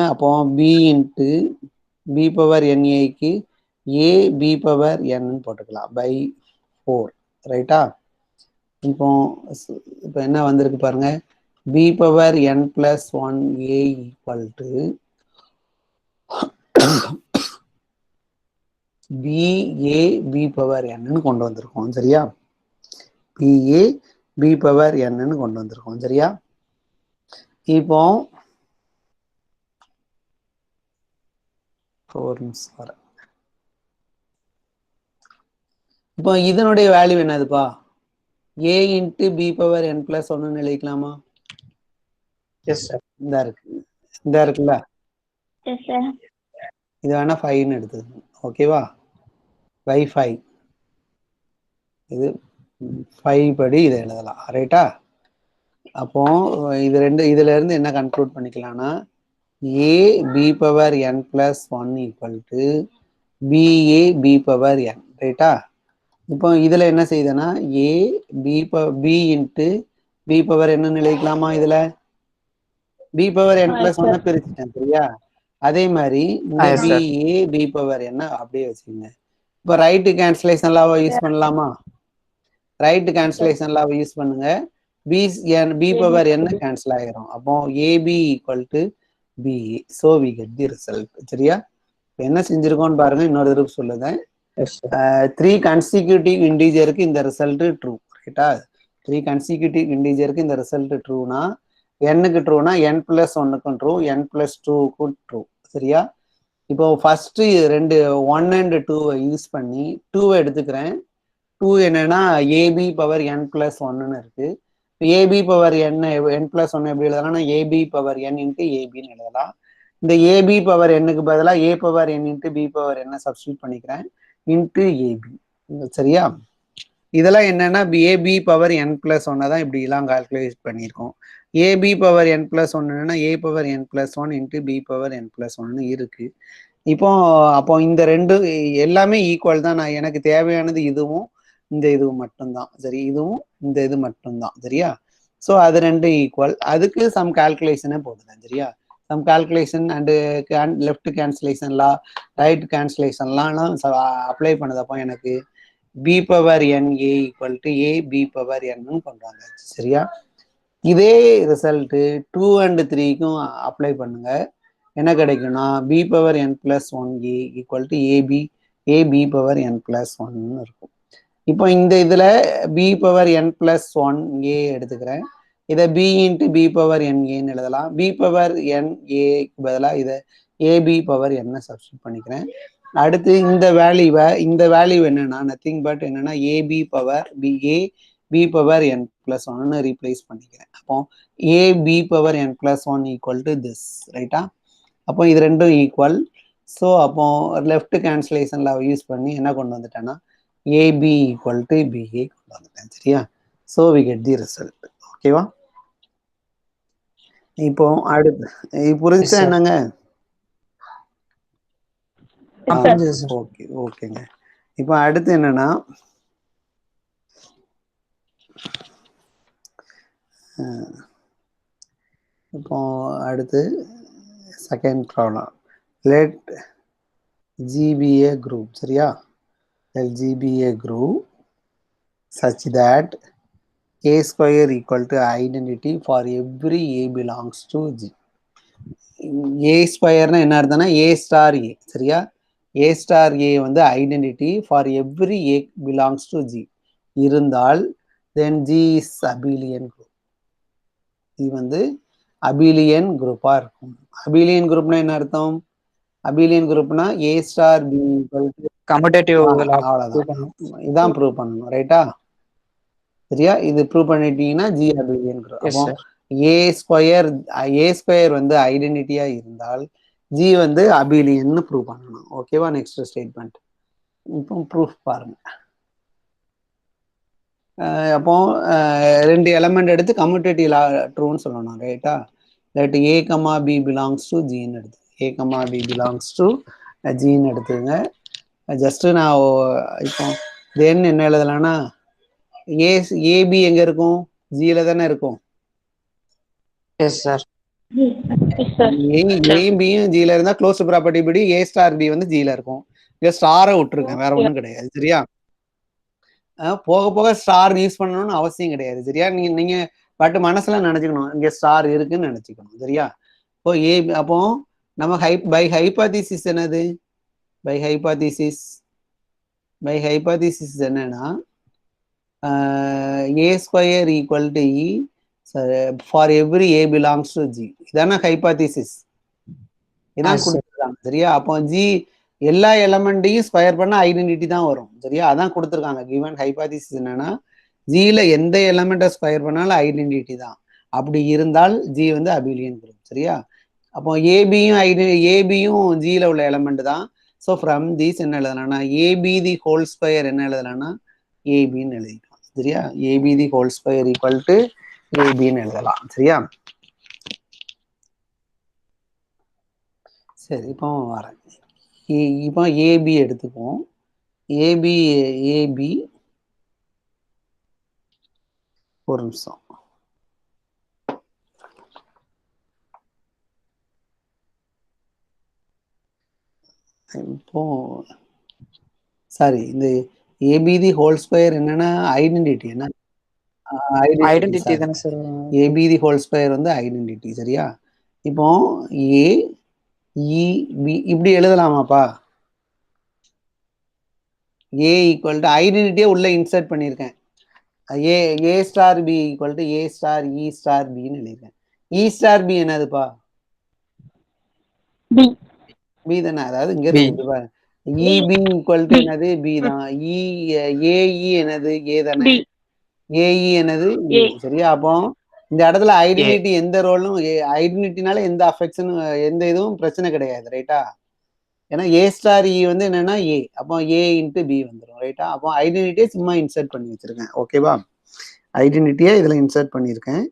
அப்போ b இன்ட்டு b பவர் NAக்கு a b பவர் n போட்டுக்கலாம் பை 4. ரைட்டா? இப்போ என்ன வந்திருக்கு பாருங்க, b power n plus 1a equal to ba b power n கொண்டு வந்திருக்கோம். சரியா? ba b பவர் n கொண்டு வந்திருக்கோம். சரியா? இப்போ இப்போ இதனுடைய வேல்யூ என்னதுப்பா? a into B power n plus 1 எழுதிக்கலாமா? இந்த இருக்குல்ல, இது வேணா 5ன்னு எடுத்துக்கணும். ஓகேவா? பை 5 இது 5 படி இதை எழுதலாம். ரைட்டா? அப்போ இதுல இருந்து என்ன கன்க்ளூட் பண்ணிக்கலாம்னா a b power n plus 1 equal to ba b power n. ரைட்டா? இப்போ இதுல என்ன செய்யுதுன்னா a b into b power என்னன்னு எழுதிக்கலாமா? இதுல b பவர் n பிளஸ் 1 பிரிச்சுட்டேன். சரியா? அதே மாதிரி இந்த ba b பவர் என்ன அப்படியே வச்சுக்கோங்க. இப்போ ரைட்டு கேன்சலேஷன் லாவை யூஸ் பண்ணலாமா? ரைட் கேன்சலேஷன் லாவை யூஸ் பண்ணுங்க. b பவர் n கேன்சல் ஆகிரும். அப்போ ab equal to ba. So we get the result. சரியா? என்ன செஞ்சிருக்கோம்னு பாருங்க. இன்னொரு தடவை சொல்லுங்க. 3 கன்சிக்யூட்டிவ் இன்டீஜருக்கு இந்த ரிசல்ட் ட்ரூ. ரைட்டா? 3 கன்சிக்யூட்டிவ் இன்டிஜருக்கு இந்த ரிசல்ட் ட்ரூனா, n-க்கு ட்ரூனா n+1க்கும் ட்ரூ, n+2க்கும் ட்ரூ. சரியா? இப்போ ஃபர்ஸ்ட் ரெண்டு 1 and 2 யூஸ் பண்ணி 2 எடுத்துக்கிறேன். 2 என்னன்னா ஏபி பவர் n+1ன்னு இருக்கு. ஏபி பவர் n+1 எப்படி எழுதலாம்னா ஏபி பவர் n இன்ட்டு ஏபின்னு எழுதலாம். இந்த ஏபி பவர் n-க்கு பதிலாக A power n into B power n substitute பண்ணிக்கிறேன் இன்ட்டு ஏபி. சரியா? இதெல்லாம் என்னன்னா ஏபி பவர் n+1 தான் இப்படி எல்லாம் கால்குலேட் பண்ணியிருக்கோம். A B power n+1 A power n+1 into B power n+1 இருக்கு. இப்போ அப்போ இந்த ரெண்டு எல்லாமே ஈக்குவல் தான். நான் எனக்கு தேவையானது இதுவும் இந்த இதுவும் மட்டும்தான். சரி, இதுவும் இந்த இது மட்டும்தான். சரியா? ஸோ அது ரெண்டு ஈக்குவல். அதுக்கு சம் கால்குலேஷனே போடுறேன். சரியா? சம் கால்குலேஷன் அண்டு லெஃப்ட் கேன்சலேஷன்லாம் ரைட் கேன்சலேஷன்லாம் அப்ளை பண்ணதப்போ எனக்கு B power N A equal to A B power என்னு கொண்டு வந்தாச்சு. சரியா? இதே ரிசல்ட்டு 2 and 3க்கும் அப்ளை பண்ணுங்க. என்ன கிடைக்கும்னா B power n+1 A equal to AB power n+1 இருக்கும். இப்போ இந்த இதில் பி பவர் n+1 ஏ எடுத்துக்கிறேன். இதை பி இன்ட்டு பி பவர் என் ஏன்னு எழுதலாம். பி பவர் என் ஏக்கு பதிலாக இதை ஏபி பவர் என்ன சப்ஸ்டியூட் பண்ணிக்கிறேன். அடுத்து இந்த வேல்யூ என்னன்னா நத்திங் பட் என்னன்னா AB power B power n+1 replace பண்ணிக்கிறேன். அப்போ AB power n+1 equal to this. ரைட்டா? அப்போ இது ரெண்டும் ஈக்குவல். ஸோ அப்போ லெஃப்ட் கேன்சலேஷன்ல யூஸ் பண்ணி என்ன கொண்டு வந்துட்டேன்னா ஏபி ஈக்குவல் டு பிஏ கொண்டு வந்துட்டேன். சரியா? So we get the result. ஓகேவா? இப்போ அடுத்து புரிஞ்சா என்னங்க? ஓகேங்க. இப்போ அடுத்து என்னன்னா இப்போ அடுத்து second problem. Let GPA group. சரியா? let G be a group such that a square equal to identity for every a belongs to G. a ஸ்கொயர்னா என்ன அர்த்தம்னா a ஸ்டார் a. சரியா? a ஸ்டார் a வந்து identity for every a belongs to G இருந்தால் then G is abelian group. இது வந்து abelian குரூப்பா இருக்கும். Abelian குரூப்னா என்ன அர்த்தம்? அபிலியன் குரூப்னா a ஸ்டார் b கம்யூட்டேட்டிவ் அவ்வளவுதான். இதான் ப்ரூவ் பண்ணணும். ரைட்டா? சரியா? இது ப்ரூவ் பண்ணிட்டீங்கன்னா ஜி அபிலியன் குரூப். அப்போ ஏ ஸ்கொயர் வந்து ஐடென்டிட்டியா இருந்தால் ஜி வந்து அபிலியன்னு ப்ரூவ் பண்ணணும். ஓகேவா? Next statement. இப்போ ப்ரூஃப் பாருங்க. அப்போ ரெண்டு எலமெண்ட் எடுத்து கம்யூட்டேட்டிவ் ட்ரூன்னு சொல்லணும். ரைட்டா? Let A comma B belongs to ஜின்னு எடுத்து A comma B belongs to ஜின்னு எடுத்துங்க. ஜஸ்ட் நான் இப்போ தென் என்ன எழுதலாம்னா ஏபி எங்க இருக்கும்? ஜில தானே இருக்கும். ஏயும் பியும் ஜில இருந்தா க்ளோஸ் ப்ராப்பர்ட்டி படி ஏ ஸ்டார் பி வந்து ஜில இருக்கும். ஸ்டாரை விட்டுருக்கேன், வேற ஒன்றும் கிடையாது. சரியா? போக போக ஸ்டார் யூஸ் பண்ணணும்னு அவசியம் கிடையாது. சரியா? நீங்க பட் மனசுல நினைச்சுக்கணும் இங்க ஸ்டார் இருக்குன்னு நினைச்சுக்கணும். சரியா? இப்போ அப்போ நம்ம பை ஹைபாதிசிஸ் என்னது? பை ஹைபாதிசிஸ் என்னன்னா a square equal to E for every A belongs to G. இதான ஹைபாதிசிஸ். இதான் கொடுத்துருக்காங்க. சரியா? அப்போ ஜி எல்லா எலமெண்ட்டையும் ஸ்கொயர் பண்ண ஐடென்டிட்டி தான் வரும். சரியா? அதான் கொடுத்துருக்காங்க. கிவன் ஹைபாதிசிஸ் என்னன்னா ஜில எந்த எலமெண்ட்டை ஸ்கொயர் பண்ணாலும் ஐடென்டிட்டி தான். அப்படி இருந்தால் ஜி வந்து அபிலியன் குரூப். சரியா? அப்போ ஏபியும் ஜில உள்ள எலமெண்ட் தான். ஸோ ஃப்ரம் தீஸ் என்ன எழுதலாம்னா ஏபி தி ஹோல் ஸ்கொயர் என்ன எழுதலாம்னா ஏபின்னு எழுதிக்கலாம். சரியா? A B the whole square equal to ஏபின்னு எழுதலாம். சரியா? சரி, இப்போ வரேன். இப்போ ஏபி எடுத்துப்போம். ஏபி ஒரு நிமிஷம். இப்போ சாரி, இந்த ஏபிதி ஹோல் ஸ்கொயர் என்னன்னா ஐடென்டிட்டி. என்ன ஐடென்டிட்டி தானே சார்? ஏபிதி ஹோல் ஸ்கொயர் வந்து ஐடென்டிட்டி. சரியா? இப்போ ஏ இ பி இப்படி எழுதலாமாப்பா? ஏ ஈக்குவல் டு ஐடென்டிட்டியே உள்ள இன்சர்ட் பண்ணியிருக்கேன். A star B equal to A star E star B ன்னு எழுதிருக்கேன். E star B என்னதுப்பா? B தானே. அதாவது இங்க இருக்கு பாருங்க, EB equal to என்னது? B தான். AE என்னது? A தானே. AE என்னது? A. சரியா? அப்போ இந்த இடத்துல ஐடென்டிட்டி எந்த ரோலும், ஐடென்டிட்டினால எந்த அஃபெக்ஷன், எந்த இதுவும் பிரச்சனை கிடையாது, ரைட்டா? ஏன்னா A ஸ்டார் E வந்து என்னன்னா A, அப்போ A இன்ட்டு B வந்துடும், ரைட்டா? அப்போ ஐடென்டிட்டியை சும்மா இன்சர்ட் பண்ணி வச்சிருக்கேன், ஓகேவா? ஐடென்டிட்டியை இதில் இன்சர்ட் பண்ணியிருக்கேன்.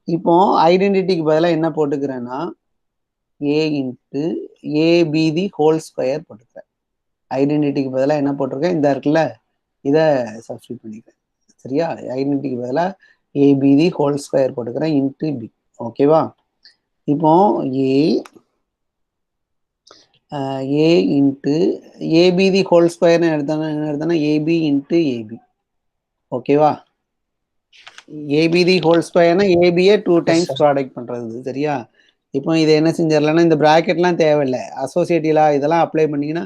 இப்போ ஐடென்டிட்டிக்கு பதிலாக என்ன போட்டுக்கிறேன்னா A into AB the whole square போட்டுக்கிறேன். ஐடென்டிட்டிக்கு பதிலாக என்ன போட்டிருக்கேன்? இந்த இருக்குல்ல, இதை சப்ஸ்டியூட் பண்ணிக்கிறேன், சரியா? ஐடென்டிட்டிக்கு பதிலாக AB தி ஹோல் ஸ்கொயர் போட்டுக்கிறேன் இன்ட்டு B, ஓகேவா? இப்போ A into AB the whole ஸ்கொயர்னு எடுத்தோன்னா என்ன எடுத்தோன்னா AB இன்ட்டு AB, ஓகேவா? AB தி ஹோல் ஸ்கொயர்னா ABயை 2 டைம்ஸ் ப்ராடக்ட் பண்ணுறது, சரியா? இப்போ இதை என்ன செஞ்சிடலாம்னா இந்த ப்ராக்கெட்லாம் தேவையில்லை, அசோசியேட்டிவ்லா இதெல்லாம் அப்ளை பண்ணிங்கன்னா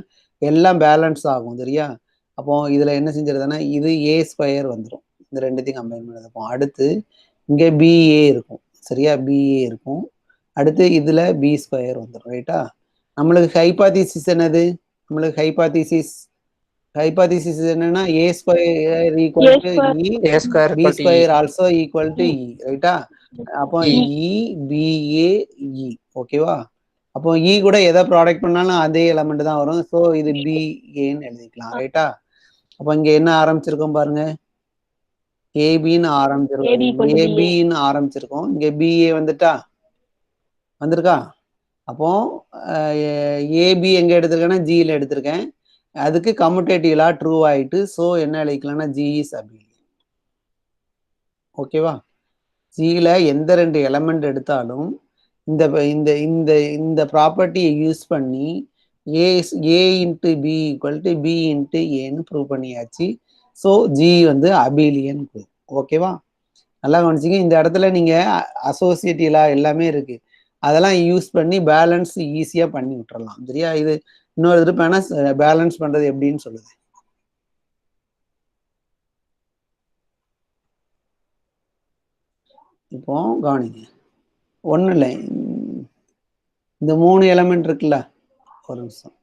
எல்லாம் பேலன்ஸ் ஆகும், சரியா? அப்போ இதில் என்ன செஞ்சிருதுன்னா இது A ஸ்கொயர் வந்துடும், இந்த ரெண்டுத்தையும் கம்பைன் பண்ணதுப்போம். அடுத்து இங்கே BA இருக்கும், சரியா? BA இருக்கும். அடுத்து இதில் B ஸ்கொயர் வந்துடும், ரைட்டா? நம்மளுக்கு ஹைபாதிசிஸ் என்னது? நம்மளுக்கு ஹைபாதிசிஸ் என்னன்னா A square equal to E, B square also equal to E, ரைட்டா? அப்போ E BA E, ஓகேவா? அப்போ E கூட எதை ப்ராடக்ட் பண்ணாலும் அதே எலமெண்ட் தான் வரும், ஸோ இது BAன்னு எழுதிக்கலாம், ரைட்டா? அப்போ இங்க என்ன ஆரம்பிச்சிருக்கோம் பாருங்க, ABன்னு ஆரம்பிச்சிருக்கோம், இங்க BA வந்திருக்கா? அப்போ AB எங்க எடுத்திருக்கேன்னா Gல எடுத்திருக்கேன், அதுக்கு கம்யூட்டேட்டிவ்லா ட்ரூ ஆயிட்டு, ஸோ என்ன எழுதிக்கலாம்னா G இஸ் அபிலியன், ஓகேவா? Gல எந்த 2 எலமெண்ட் எடுத்தாலும் இந்த இந்த இந்த இந்த ப்ராப்பர்ட்டியை யூஸ் பண்ணி A into B equal to B into ஏன்னு ப்ரூவ் பண்ணியாச்சு. ஸோ G வந்து அபிலியன் குரூப், ஓகேவா? நல்லா கவனிச்சிங்க, இந்த இடத்துல நீங்க அசோசியேட்டிவ்லா எல்லாமே இருக்கு, அதெல்லாம் யூஸ் பண்ணி பேலன்ஸ் ஈஸியாக பண்ணி விட்டுறலாம், சரியா? இது இன்னொரு திருப்ப பேலன்ஸ் பண்றது எப்படின்னு சொல்லுது. இப்போ கவனிங்க, ஒன்றும் இல்லை, இந்த 3 எலமெண்ட் இருக்குல்ல, ஒரு நிமிஷம்,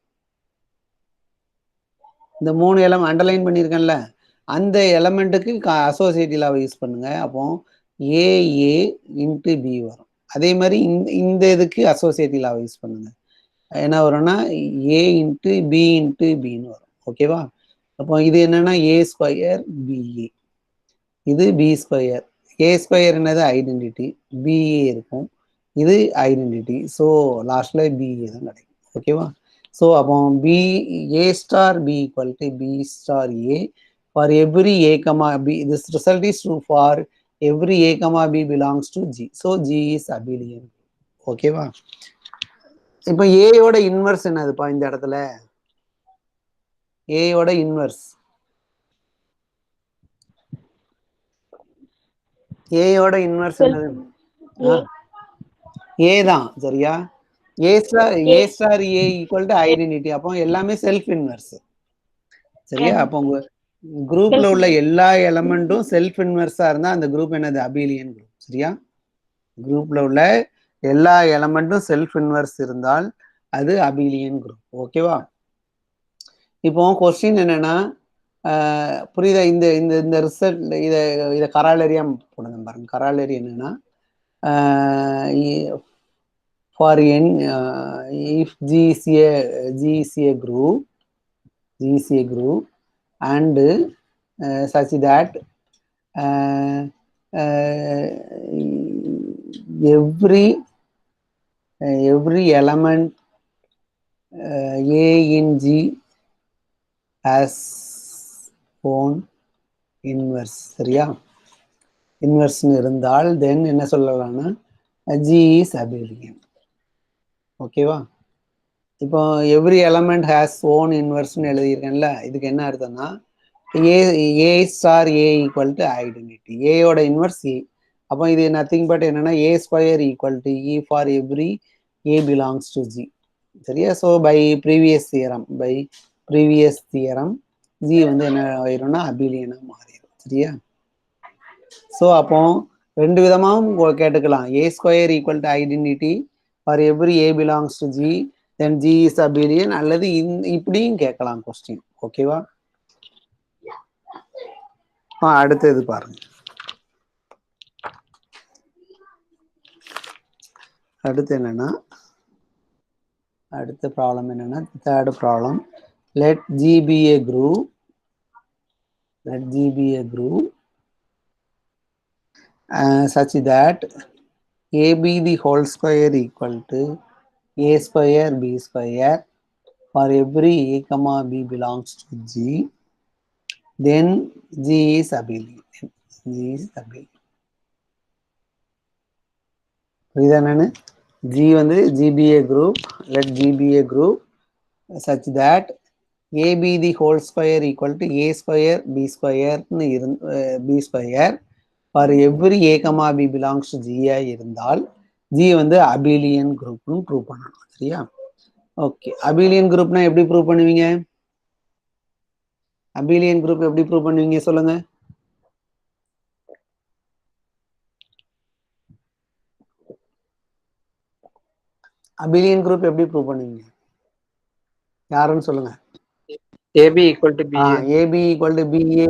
இந்த 3 எலமெண்ட் அண்டர்லைன் பண்ணியிருக்கேன்ல, அந்த எலமெண்ட்டுக்கு அசோசியேட்டிவ்லாவை யூஸ் பண்ணுங்க. அப்போ AA இன்ட்டு B வரும். அதே மாதிரி இந்த இதுக்கு அசோசியேட்டிவ்லாவை யூஸ் பண்ணுங்க, என்ன வரும்னா A இன்ட்டு B இன்ட்டு பின்னு வரும், ஓகேவா? அப்போ இது என்னன்னா A ஸ்கொயர் BA, இது B ஸ்கொயர். A ஸ்கொயர் என்னது? ஐடென்டிட்டி. BA இருக்கும், இது ஐடென்டிட்டி. ஸோ லாஸ்ட்ல BA தான் கிடைக்கும், ஓகேவா? ஸோ அப்போ A star B equal to B star A for every A comma B. This result is true for every A comma B belongs to G. So G is abelian, ஓகேவா? இப்போ ஏயோட inverse என்னதுப்பா இந்த இடத்துல? ஏயோட inverse, ஏயோட inverse என்னது? ஏ தான், சரியா? A star A equal to identity, அப்போ எல்லாமே செல்ஃப் இன்வர்ஸ், சரியா? அப்போ உங்க குரூப்ல உள்ள எல்லா எலமெண்ட்டும் செல்ஃப் இன்வர்ஸா இருந்தா அந்த குரூப் என்னது? அபிலியன் குரூப், சரியா? குரூப்ல உள்ள எல்லா எலமெண்ட்டும் செல்ஃப் இன்வர்ஸ் இருந்தால் அது அபிலியன் குரூப், ஓகேவா? இப்போ கொஸ்டின் என்னன்னா, புரியுதா? இந்த இந்த இந்த ரிசல்ட் இதை கராலரியா போடுங்க பாருங்க. கராலரி என்னன்னா, for N if G is a group and such that every element A in G has own inverse, சரியா? இன்வர்ஸ்னு இருந்தால் தென் என்ன சொல்லலாம்னா G is abelian, ஓகேவா? இப்போ எவ்ரி எலமெண்ட் ஹேஸ் ஓன் இன்வர்ஸ்னு எழுதியிருக்கேன்ல, இதுக்கு என்ன அர்த்தம்னா A star A equal to identity, ஏயோட இன்வர்ஸ் A. அப்போ இது நத்திங் பட் என்னன்னா A square equal to E for every A belongs to G, சரியா? So by previous theorem G வந்து என்ன ஆயிரும்னா அபிலியனா மாறிடும், சரியா? ஸோ அப்போ ரெண்டு விதமாகவும் கேட்டுக்கலாம். A square equal to identity for every A belongs to G then G is abelian, அல்லது இப்படியும் கேட்கலாம் கொஸ்டின். ஓகேவா? அடுத்தது பாருங்க. அடுத்து என்னன்னா, அடுத்த ப்ராப்ளம் என்னன்னா, third problem. let G be a group, let G be a group such that a be the whole square equal to a square b square for every a comma b belongs to G, then G is abelian. G is abelian. புரியுதானு? G வந்து G be a group, let G be a group such that a be the whole square equal to a square b square b square for every a comma b belongs to G இருந்தால் G வந்து abelian குரூப்னு prove பண்ணணும். சரியா? Okay, abelian குரூப்னா எப்படி prove பண்ணுவீங்க? Abelian group எப்படி prove பண்ணுவீங்க சொல்லுங்க. Abelian group எப்படி ப்ரூவ் பண்ணுவீங்க? யாருன்னு சொல்லுங்க. AB equal to BA. AB equal to BA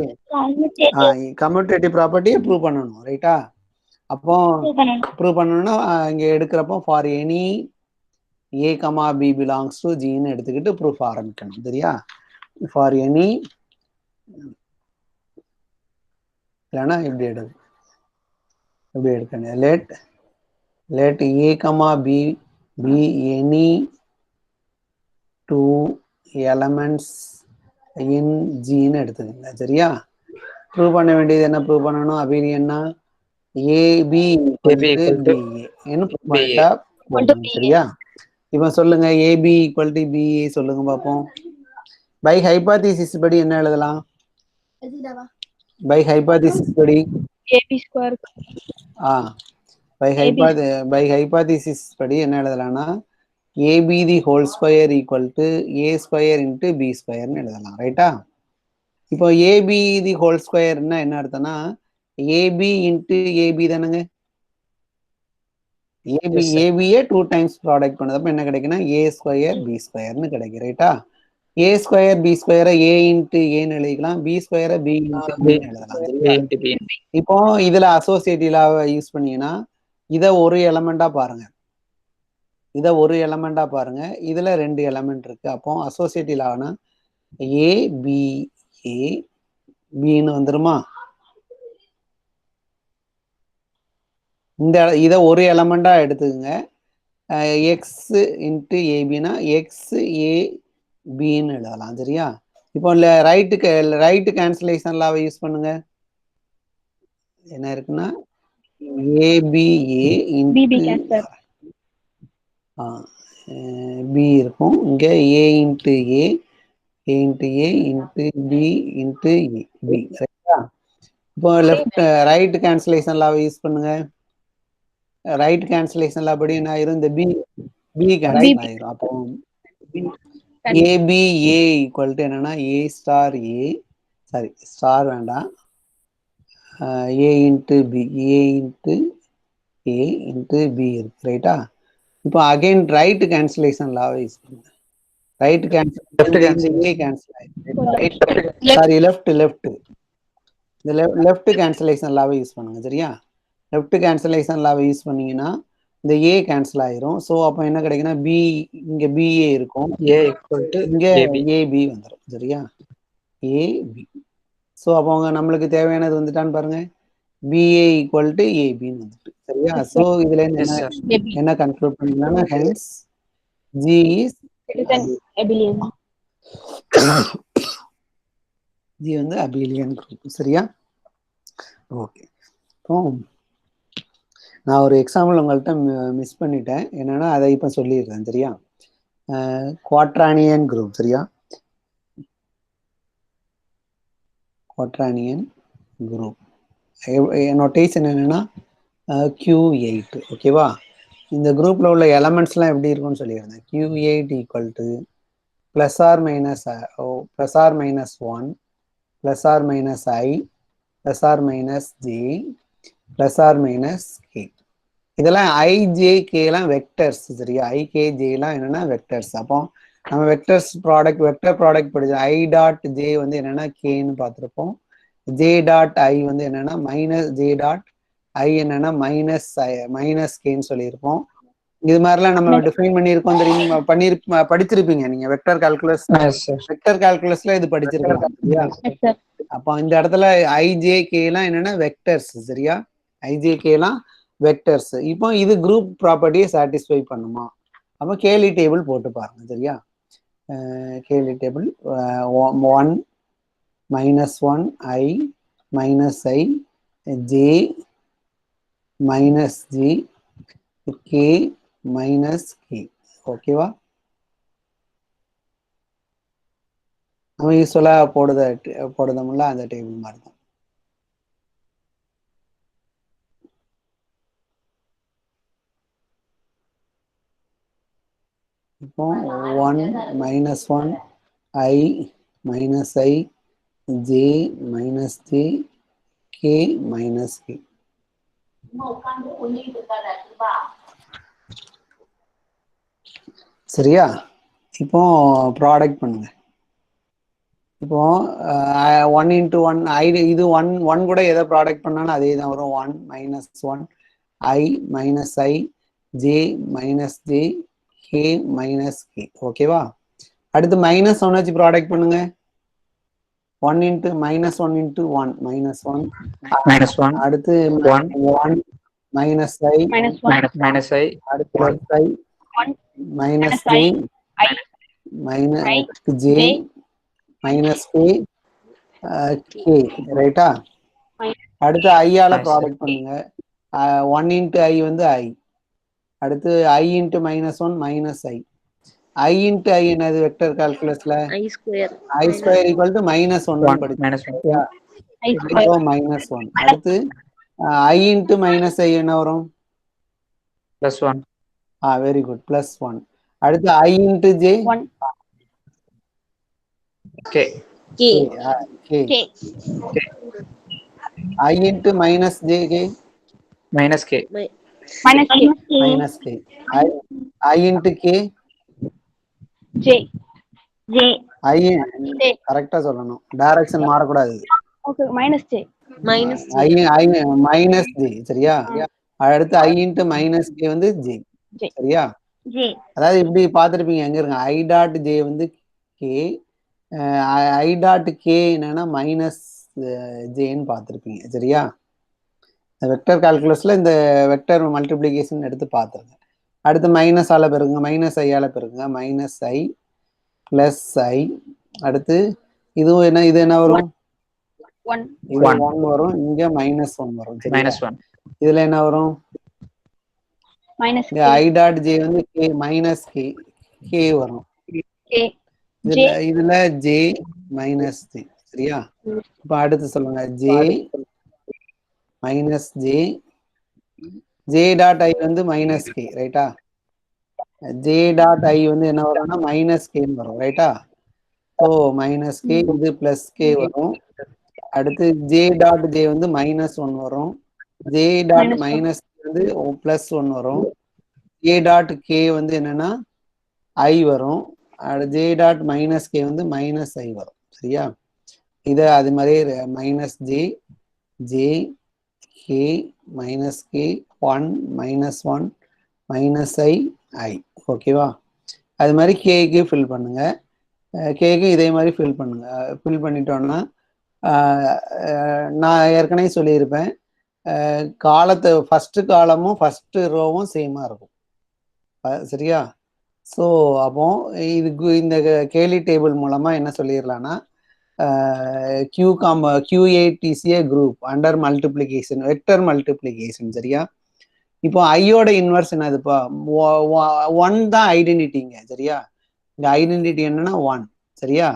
commutative ப்ராப்பர்ட்டியை ப்ரூவ் பண்ணணும். ரைட்டா? அப்போ ப்ரூவ் பண்ணணும்னா இங்க எடுக்கிறப்போ for any A comma B belongs to ஜின்னு எடுத்துக்கிட்டு ப்ரூஃப் ஆரம்பிக்கணும். சரியா? ஃபார் எனி, இல்லைன்னா இப்படி எடுக்கணும். let a comma b be any two elements in Gன்னு எடுத்துக்கங்க. சரியா? ப்ரூவ் பண்ண வேண்டியது என்ன ப்ரூவ் பண்ணணும்? அபிலியன்னா ஏபி ஈக்குவல் டு பிஏன்னு ப்ரூவ் பண்ணிட்டா போதும். சரியா? இப்போ சொல்லுங்க, ஏபி ஈக்குவல் டு பிஏ சொல்லுங்க பார்ப்போம். பை ஹைபாதிசிஸ் படி என்ன எழுதலாம்? பை ஹைபாதிசிஸ் படி ஏபி ஸ்கொயர் பை ஹைபாதிசிஸ் படி என்ன எழுதலாம்னா A B the whole square equal to A square into B ஸ்கொயர்னு எழுதலாம். ரைட்டா? இப்போ ஏபி தி ஹோல் ஸ்கொயர்னா என்ன அர்த்தம்னா ஏபி இன்ட்டு ஏபி தானேங்க. ஏபியே 2 டைம்ஸ் ப்ராடக்ட் பண்ணதப்ப என்ன கிடைக்குன்னா ஏ ஸ்கொயர் பி ஸ்கொயர்னு கிடைக்கும். ரைட்டா? ஏ ஸ்கொயர் பி ஸ்கொயரை ஏ இன்ட்டு ஏன்னு எழுதிக்கலாம், பி ஸ்கொயரை பி இன்ட்டு பின்னு எழுதலாம். இப்போ இதுல அசோசியேட்டிவ் லாவை யூஸ் பண்ணீங்கன்னா இதை ஒரு எலமெண்டா பாருங்க, இதுல 2 எலமெண்ட் இருக்கு. அப்போ associative Lana A B A பின்னு வந்துருமா? இதை ஒரு எலமெண்டா எடுத்துக்கங்க. எக்ஸ் இன்ட்டு ஏபினா எக்ஸ் ஏ பின்னு எழுதலாம். சரியா? இப்போ ரைட்டு கேன்சலேஷன் லாவை யூஸ் பண்ணுங்க. என்ன இருக்குன்னா ஏபிஏ இன்ட்டு பி இருக்கும். இங்க A into A into A into B into B. ரைட்டா? இப்போ ரைட் கேன்சலேஷன் லாவை யூஸ் பண்ணுங்க. ரைட் கேன்சலேஷன் லா படி என்ன ஆயிரும்? இந்த பி கேன்சல் ஆயிரும். அப்போ ஏபிஏ ஈக்குவல் டு என்னன்னா ஏ ஸ்டார் ஏ, சாரி ஸ்டார் வேண்டாம், A into B, A into A into B இருக்கு. ரைட்டா? இப்போ அகைன் ரைட் கேன்சலேஷன் லாவை யூஸ் பண்ணுங்க. ரைட் கேன்சல் ஏ கேன்சல் ஆயிடும். சாரி லெஃப்ட் இந்த லெஃப்ட் கேன்சலேஷன் லாவை யூஸ் பண்ணுங்க. சரியா? லெஃப்ட் கேன்சலேஷன் லாவை யூஸ் பண்ணீங்கன்னா இந்த ஏ கேன்சல் ஆயிரும். ஸோ அப்போ என்ன கிடைக்குன்னா பி, இங்க பிஏ இருக்கும், இங்க ஏபி வந்துடும். சரியா? ஏபி. ஸோ அப்போ நம்மளுக்கு தேவையானது வந்துட்டான்னு பாருங்க, பிஏ ஈக்குவல் டு ஏபின்னு வந்துட்டு. சரியா? ஸோ இதுல என்ன கன்க்ளூட் பண்ணீங்கன்னா hence G is abelian. G வந்து அபிலியன் குரூப். சரியா? ஓகே. இப்போ நான் ஒரு எக்ஸாம்பிள் உங்கள்கிட்ட மிஸ் பண்ணிட்டேன். என்னன்னா அதை இப்போ சொல்லிடுறேன். சரியா? குவாட்ரானியன் குரூப். சரியா? குவாட்ரானியன் குரூப் நோட்டேஷன் என்னன்னா Q8. ஓகேவா? இந்த குரூப்ல உள்ள எலமெண்ட்ஸ்லாம் எப்படி இருக்கும்னு சொல்லியிருந்தேன். Q8 equal to plus R minus 1 plus R minus I plus R minus J plus R minus K. இதெல்லாம் ஐஜேகேலாம் வெக்டர்ஸ் சரியா, ஐகேஜேலாம் என்னன்னா வெக்டர்ஸ். அப்போ நம்ம வெக்டர்ஸ் ப்ராடக்ட் வெக்டர் ப்ராடக்ட் படிச்சோம். ஐ டாட் ஜே வந்து என்னன்னா கேன்னு பார்த்துருப்போம். ஜே டாட் ஐ வந்து என்னன்னா மைனஸ் ஜே டாட் ஐ என்னன்னா மைனஸ் கேன்னு சொல்லியிருப்போம். இது மாதிரிலாம் நம்ம டிஃபைன் பண்ணியிருக்கோம் தெரியுமா, படிச்சிருப்பீங்க நீங்க வெக்டர் கால்குலஸ். வெக்டர் கால்குலஸ்ல இது படிச்சிருக்கலாம் சரியா. அப்போ இந்த இடத்துல ஐஜேகேலாம் என்னன்னா வெக்டர்ஸ் சரியா, ஐஜேகேலாம் வெக்டர்ஸ். இப்போ இது குரூப் ப்ராப்பர்ட்டியை சாட்டிஸ்ஃபை பண்ணுமா? அப்போ கேலி டேபிள் போட்டு பாருங்க சரியா. கேலி table 1 -1 I -I J -G K -K. ஓகேவா? நம்ம யூஸ்வலா போடுதோம்ல அந்த டேபிள் மாதிரி தான். இப்போ 1 -1 I -I J -J K -K. சரியா? இப்போ ப்ராடக்ட் பண்ணுங்க. இப்போ 1 × 1 இது 1 கூட எதை ப்ராடக்ட் பண்ணாலும் அதே தான் வரும். 1 -1 I -I J -J K -K. ஓகேவா? அடுத்து -1 வச்சு ப்ராடக்ட் பண்ணுங்க. 1 × -1 × 1 -1 அடுத்து 1 -I அடுத்து +I -J -J -K K ரைட்டா. அடுத்து ஐயால ப்ராடக்ட் பண்ணுங்க. 1 × I வந்து I. அடுத்து I × -1 -I. I × I என்னது வெக்டர் கால்குலஸ்ல? I ஸ்கொயர் -1 படிச்சோம். -1. அடுத்து I × -I என்ன வரும்? +1. Very good, +1. அடுத்து I × J K. I × -J K -K. -K. I × K I கரெக்டா சொல்லணும், டைரக்ஷன் மாறக்கூடாது. -J சரியா. அடுத்து I × -K வந்து J சரியா. அதாவது இப்படி பார்த்துருப்பீங்க, எங்க இருங்க I டாட் J வந்து K, I டாட் K என்னன்னா -Jன்னு பார்த்துருப்பீங்க சரியா. வெக்டர் கால்குலஸ்ல இந்த வெக்டர் மல்டிப்ளிகேஷன் எடுத்து பார்த்துருங்க. அடுத்து -ஆல பெருங்க, -I பெருங்க, -I +I. அடுத்து இதுவும் என்ன, இது என்ன வரும்? இது 1 வரும், இங்க -1 வரும் சரியா. இதுல என்ன வரும்? I டாட் J வந்து K வரும். இதுல J -J சரியா. இப்ப அடுத்து சொல்லுங்க J J டாட் I வந்து -K ரைட்டா. J டாட் I வந்து என்ன வரும்னா -K வரும் ரைட்டா. ஸோ -K இது +K வரும். அடுத்து J டாட் J வந்து -1 வரும். J டாட் -K வந்து +1 வரும். J டாட் K வந்து என்னன்னா I வரும். J டாட் -K வந்து -I வரும் சரியா. இதை அது மாதிரி -J J K -K 1 -1 -I I ஓகேவா. அது மாதிரி கேக்கு ஃபில் பண்ணுங்க. கேக்கு இதே மாதிரி ஃபில் பண்ணுங்க. ஃபில் பண்ணிட்டோம்னா நான் ஏற்கனவே சொல்லியிருப்பேன், காலத்தை ஃபர்ஸ்ட் காலமும் ஃபர்ஸ்ட் ரோவும் சேமா இருக்கும் சரியா. ஸோ அப்போ இதுக்கு இந்த கேலி டேபிள் மூலமா என்ன சொல்லிடலாம்னா, QA group under multiplication, vector multiplication சரியா. இப்போ ஐயோட இன்வர்ஸ் என்னதுப்பா? 1 தான் ஐடென்டிட்டிங்க சரியா. இந்த ஐடென்டிட்டி என்னன்னா 1 சரியா.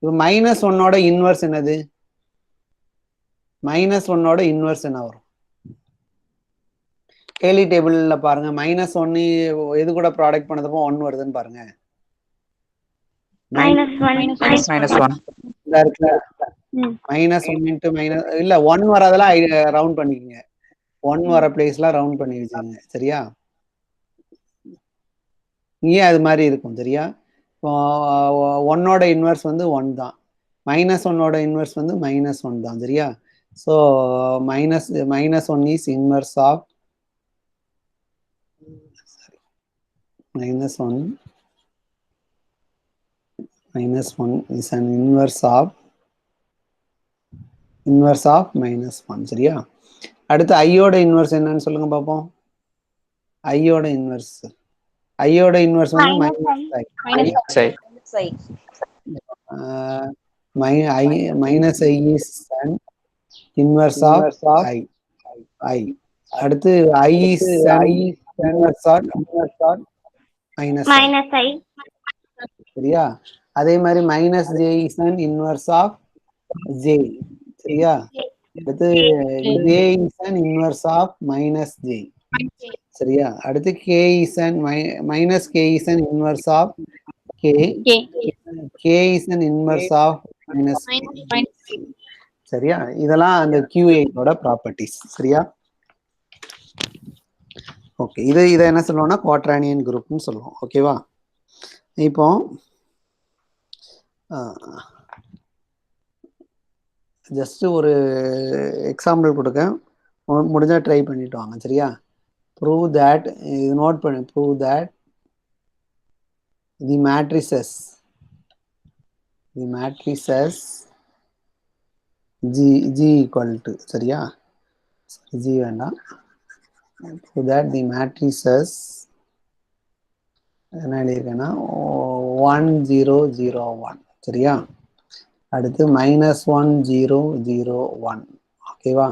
இப்போ -1ஓட இன்வர்ஸ் என்னது? -1ஓட இன்வர்ஸ் என்ன வரும்? கேலி டேபிள்ல பாருங்க. -1 எது கூட ப்ராடக்ட் பண்ணதப்போ 1 வருதுன்னு பாருங்க. -1 -1 இல்ல 1 வராதெல்லாம் ரவுண்ட் பண்ணிக்கங்க. 1 வர பிளேஸ்ல ரவுண்ட் பண்ணி வச்சுங்க. சரியா? இங்கே அது மாதிரி இருக்கும். சரியா? 1ஓட இன்வெர்ஸ் வந்து 1 தான். -1ஓட இன்வெர்ஸ் வந்து -1 தான். சரியா? So -1 is inverse of -1 is an inverse of -1. சரியா? அடுத்து ஐயோட இன்வெர்ஸ் என்னன்னு சொல்லுங்க பார்ப்போம். ஐயோட இன்வெர்ஸ் வந்து Minus -i. சரி -i is an inverse of i. அடுத்து i is an inverse of -i. சரியா? அதே மாதிரி -j is an inverse of j. சரியா? அடுத்து j is an inverse of -j. சரியா? அடுத்து k is an inverse of k. k is an inverse of -k. சரியா? இதெல்லாம் அந்த Q8 ஓட ப்ராப்பர்ட்டிஸ். சரியா? ஓகே, இதை என்ன சொல்லுவோம்னா குவாட்ரானியன் குரூப்னு சொல்லுவோம். ஓகேவா? இப்போ ஜஸ்ட் ஒரு எக்ஸாம்பிள் கொடுக்க, முடிஞ்சா ட்ரை பண்ணிட்டு வாங்க. சரியா? ப்ரூவ் தட், இது நோட் பண்ணு, prove that the matrices G equal to, சரியா? G வேண்டாம். ப்ரூவ் தட் தி மேட்ரிசஸ் என்ன எழுதியிருக்கேன்னா 1 0 0 1. சரியா? அடுத்து -1 0 0 1. ஓகேவா?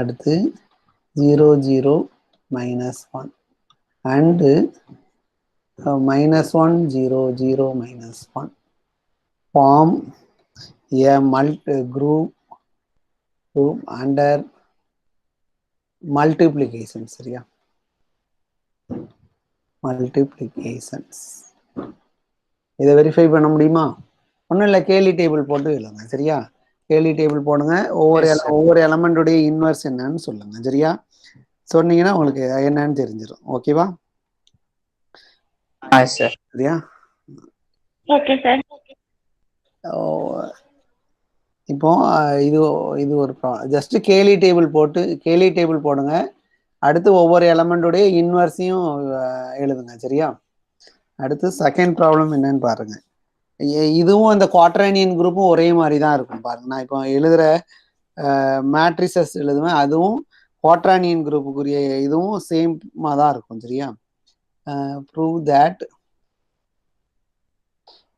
அடுத்து 0 0 -1 and -1 0 0 -1 form a group under multiplication. சரியா? மல்டிப்ளிகேஷன்ஸ். இதை வெரிஃபை பண்ண முடியுமா? ஒன்றும் இல்லை, கேலி டேபிள் போட்டு இல்லைங்க. சரியா? கேலி டேபிள் போடுங்க, ஒவ்வொரு எலமெண்ட்டுடைய இன்வெர்ஸ் என்னன்னு சொல்லுங்க. சரியா? சொன்னீங்கன்னா உங்களுக்கு என்னன்னு தெரிஞ்சிடும். ஓகேவா? சரியா? Okay sir. இப்போ இது ஒரு ஜஸ்ட் கேலி டேபிள் போடுங்க. அடுத்து ஒவ்வொரு எலமெண்ட்டுடைய இன்வெர்ஸையும் எழுதுங்க. சரியா? அடுத்து செகண்ட் ப்ராப்ளம் என்னன்னு பாருங்க. இதுவும் அந்த குவாட்ரானியன் குரூப்பும் ஒரே மாதிரி தான் இருக்கும். பாருங்க, நான் இப்போ எழுதுற மேட்ரிசஸ் எழுதுவேன், அதுவும் குவாட்ரானியன் குரூப்புக்குரிய இதுவும் சேமாக தான் இருக்கும். சரியா? ப்ரூவ் தட்,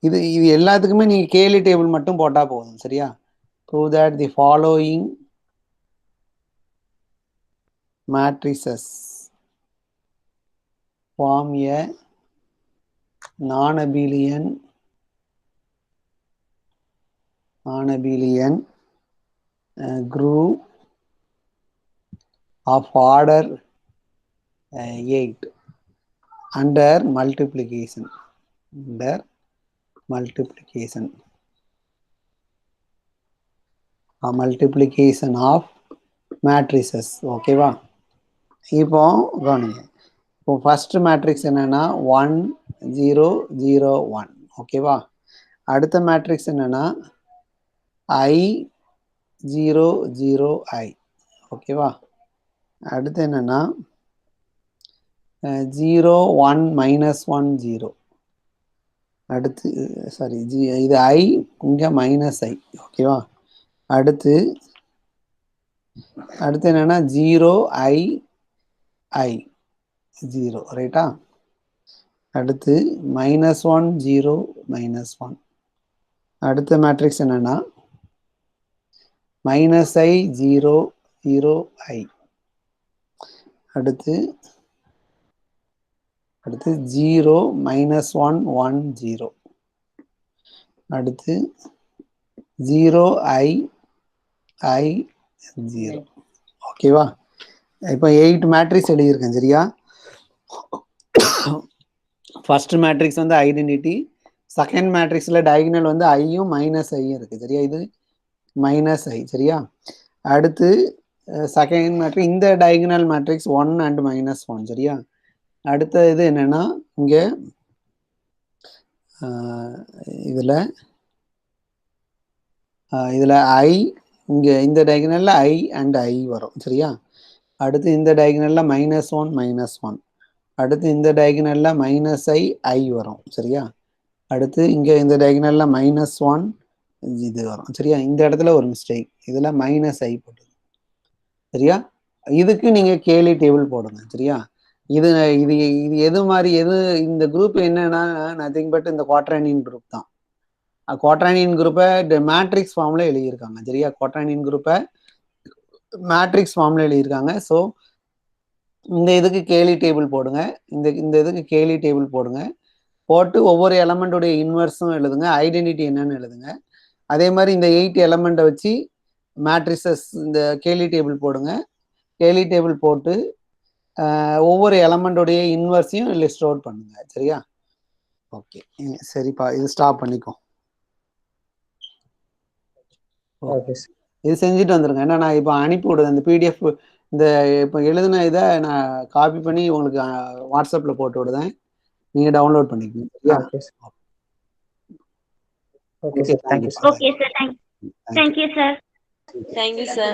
இது எல்லாத்துக்குமே நீங்க கேலி டேபிள் மட்டும் போட்டா போதும். சரியா? Prove that the following matrices form a non-abelian group of order 8 under multiplication. Multiplication of matrices. ஓகேவா? இப்போ கவனிங்க. இப்போ ஃபர்ஸ்ட் மேட்ரிக்ஸ் என்னன்னா 1 0 0 1. ஓகேவா? அடுத்த மேட்ரிக்ஸ் என்னன்னா I 0 0 I. ஓகேவா? அடுத்து என்னன்னா 0 1 -1 0. அடுத்து சாரி, இது I, இங்க -I. ஓகேவா? அடுத்து என்னன்னா 0 I 0. ரைட்டா? அடுத்து -1 0 -1. அடுத்த மேட்ரிக்ஸ் என்னன்னா -I 0 0 I. அடுத்து 0 -1 1 0. அடுத்து 0 I 0. ஓகேவா? இப்போ 8 மேட்ரிக்ஸ் எழுதியிருக்கேன். சரியா? ஃபர்ஸ்ட் மேட்ரிக்ஸ் வந்து ஐடென்டிட்டி, செகண்ட் மேட்ரிக்ஸ்ல டயகனல் வந்து ஐயும் -ஐயும் இருக்கு. சரியா? இது -I. சரியா? அடுத்து செகண்ட் மேட்ரிக்ஸ் இந்த டயகனல் மேட்ரிக்ஸ் 1 அண்ட் -1 சரியா. அடுத்த இது என்னன்னா இங்க இதுல ஐ இங்க இந்த டயகனல்ல ஐ அண்ட் ஐ வரும் சரியா. அடுத்து இந்த டயகனல்ல -1 -1. அடுத்து இந்த டயகனல்ல -i ஐ வரும் சரியா. அடுத்து இங்க இந்த டயகனல்ல -1 இது வரும் சரியா. இந்த இடத்துல ஒரு மிஸ்டேக், இதுல -i போட்டு சரியா. இதுக்கு நீங்க கேலி டேபிள் போடுங்க சரியா. இது இது இது எது மாதிரி எது இந்த குரூப் என்னன்னா நத்திங் பட் இந்த குவாட்ரானியன் குரூப் தான். குவாட்ரானியன் குரூப்பை மேட்ரிக்ஸ் ஃபார்ம்ல எழுதியிருக்காங்க சரியா. குவாட்ரானியன் குரூப்பை மேட்ரிக்ஸ் ஃபார்ம்ல எழுதியிருக்காங்க. ஸோ இந்த இதுக்கு கேலி டேபிள் போடுங்க, இந்த இதுக்கு கேலி டேபிள் போடுங்க, போட்டு ஒவ்வொரு எலமெண்ட்டுடைய இன்வர்ஸும் எழுதுங்க, ஐடென்டிட்டி என்னன்னு எழுதுங்க. அதே மாதிரி இந்த 8 எலமெண்ட்டை வச்சு மேட்ரிசஸ் இந்த கேலி டேபிள் போடுங்க. கேலி டேபிள் போட்டு ஒவ்வொரு எலமெண்ட்டுடைய இன்வர்ஸையும் லிஸ்ட் அவுட் பண்ணுங்க சரியா. ஓகே சரிப்பா, இது ஸ்டாப் பண்ணிக்கோ. Okay sir. இது செஞ்சுட்டு வந்துருங்க. ஏன்னா நான் இப்போ அனுப்பி விடுவேன் இந்த பிடிஎஃப், இந்த இப்போ எழுதின இதை நான் காப்பி பண்ணி உங்களுக்கு வாட்ஸ்அப்பில் போட்டு விடுதேன், நீங்கள் டவுன்லோட் பண்ணிக்கணும் சரியா. Okay sir. Okay sir, thank you sir. Okay, sir. Thank you, sir. Thank you, sir.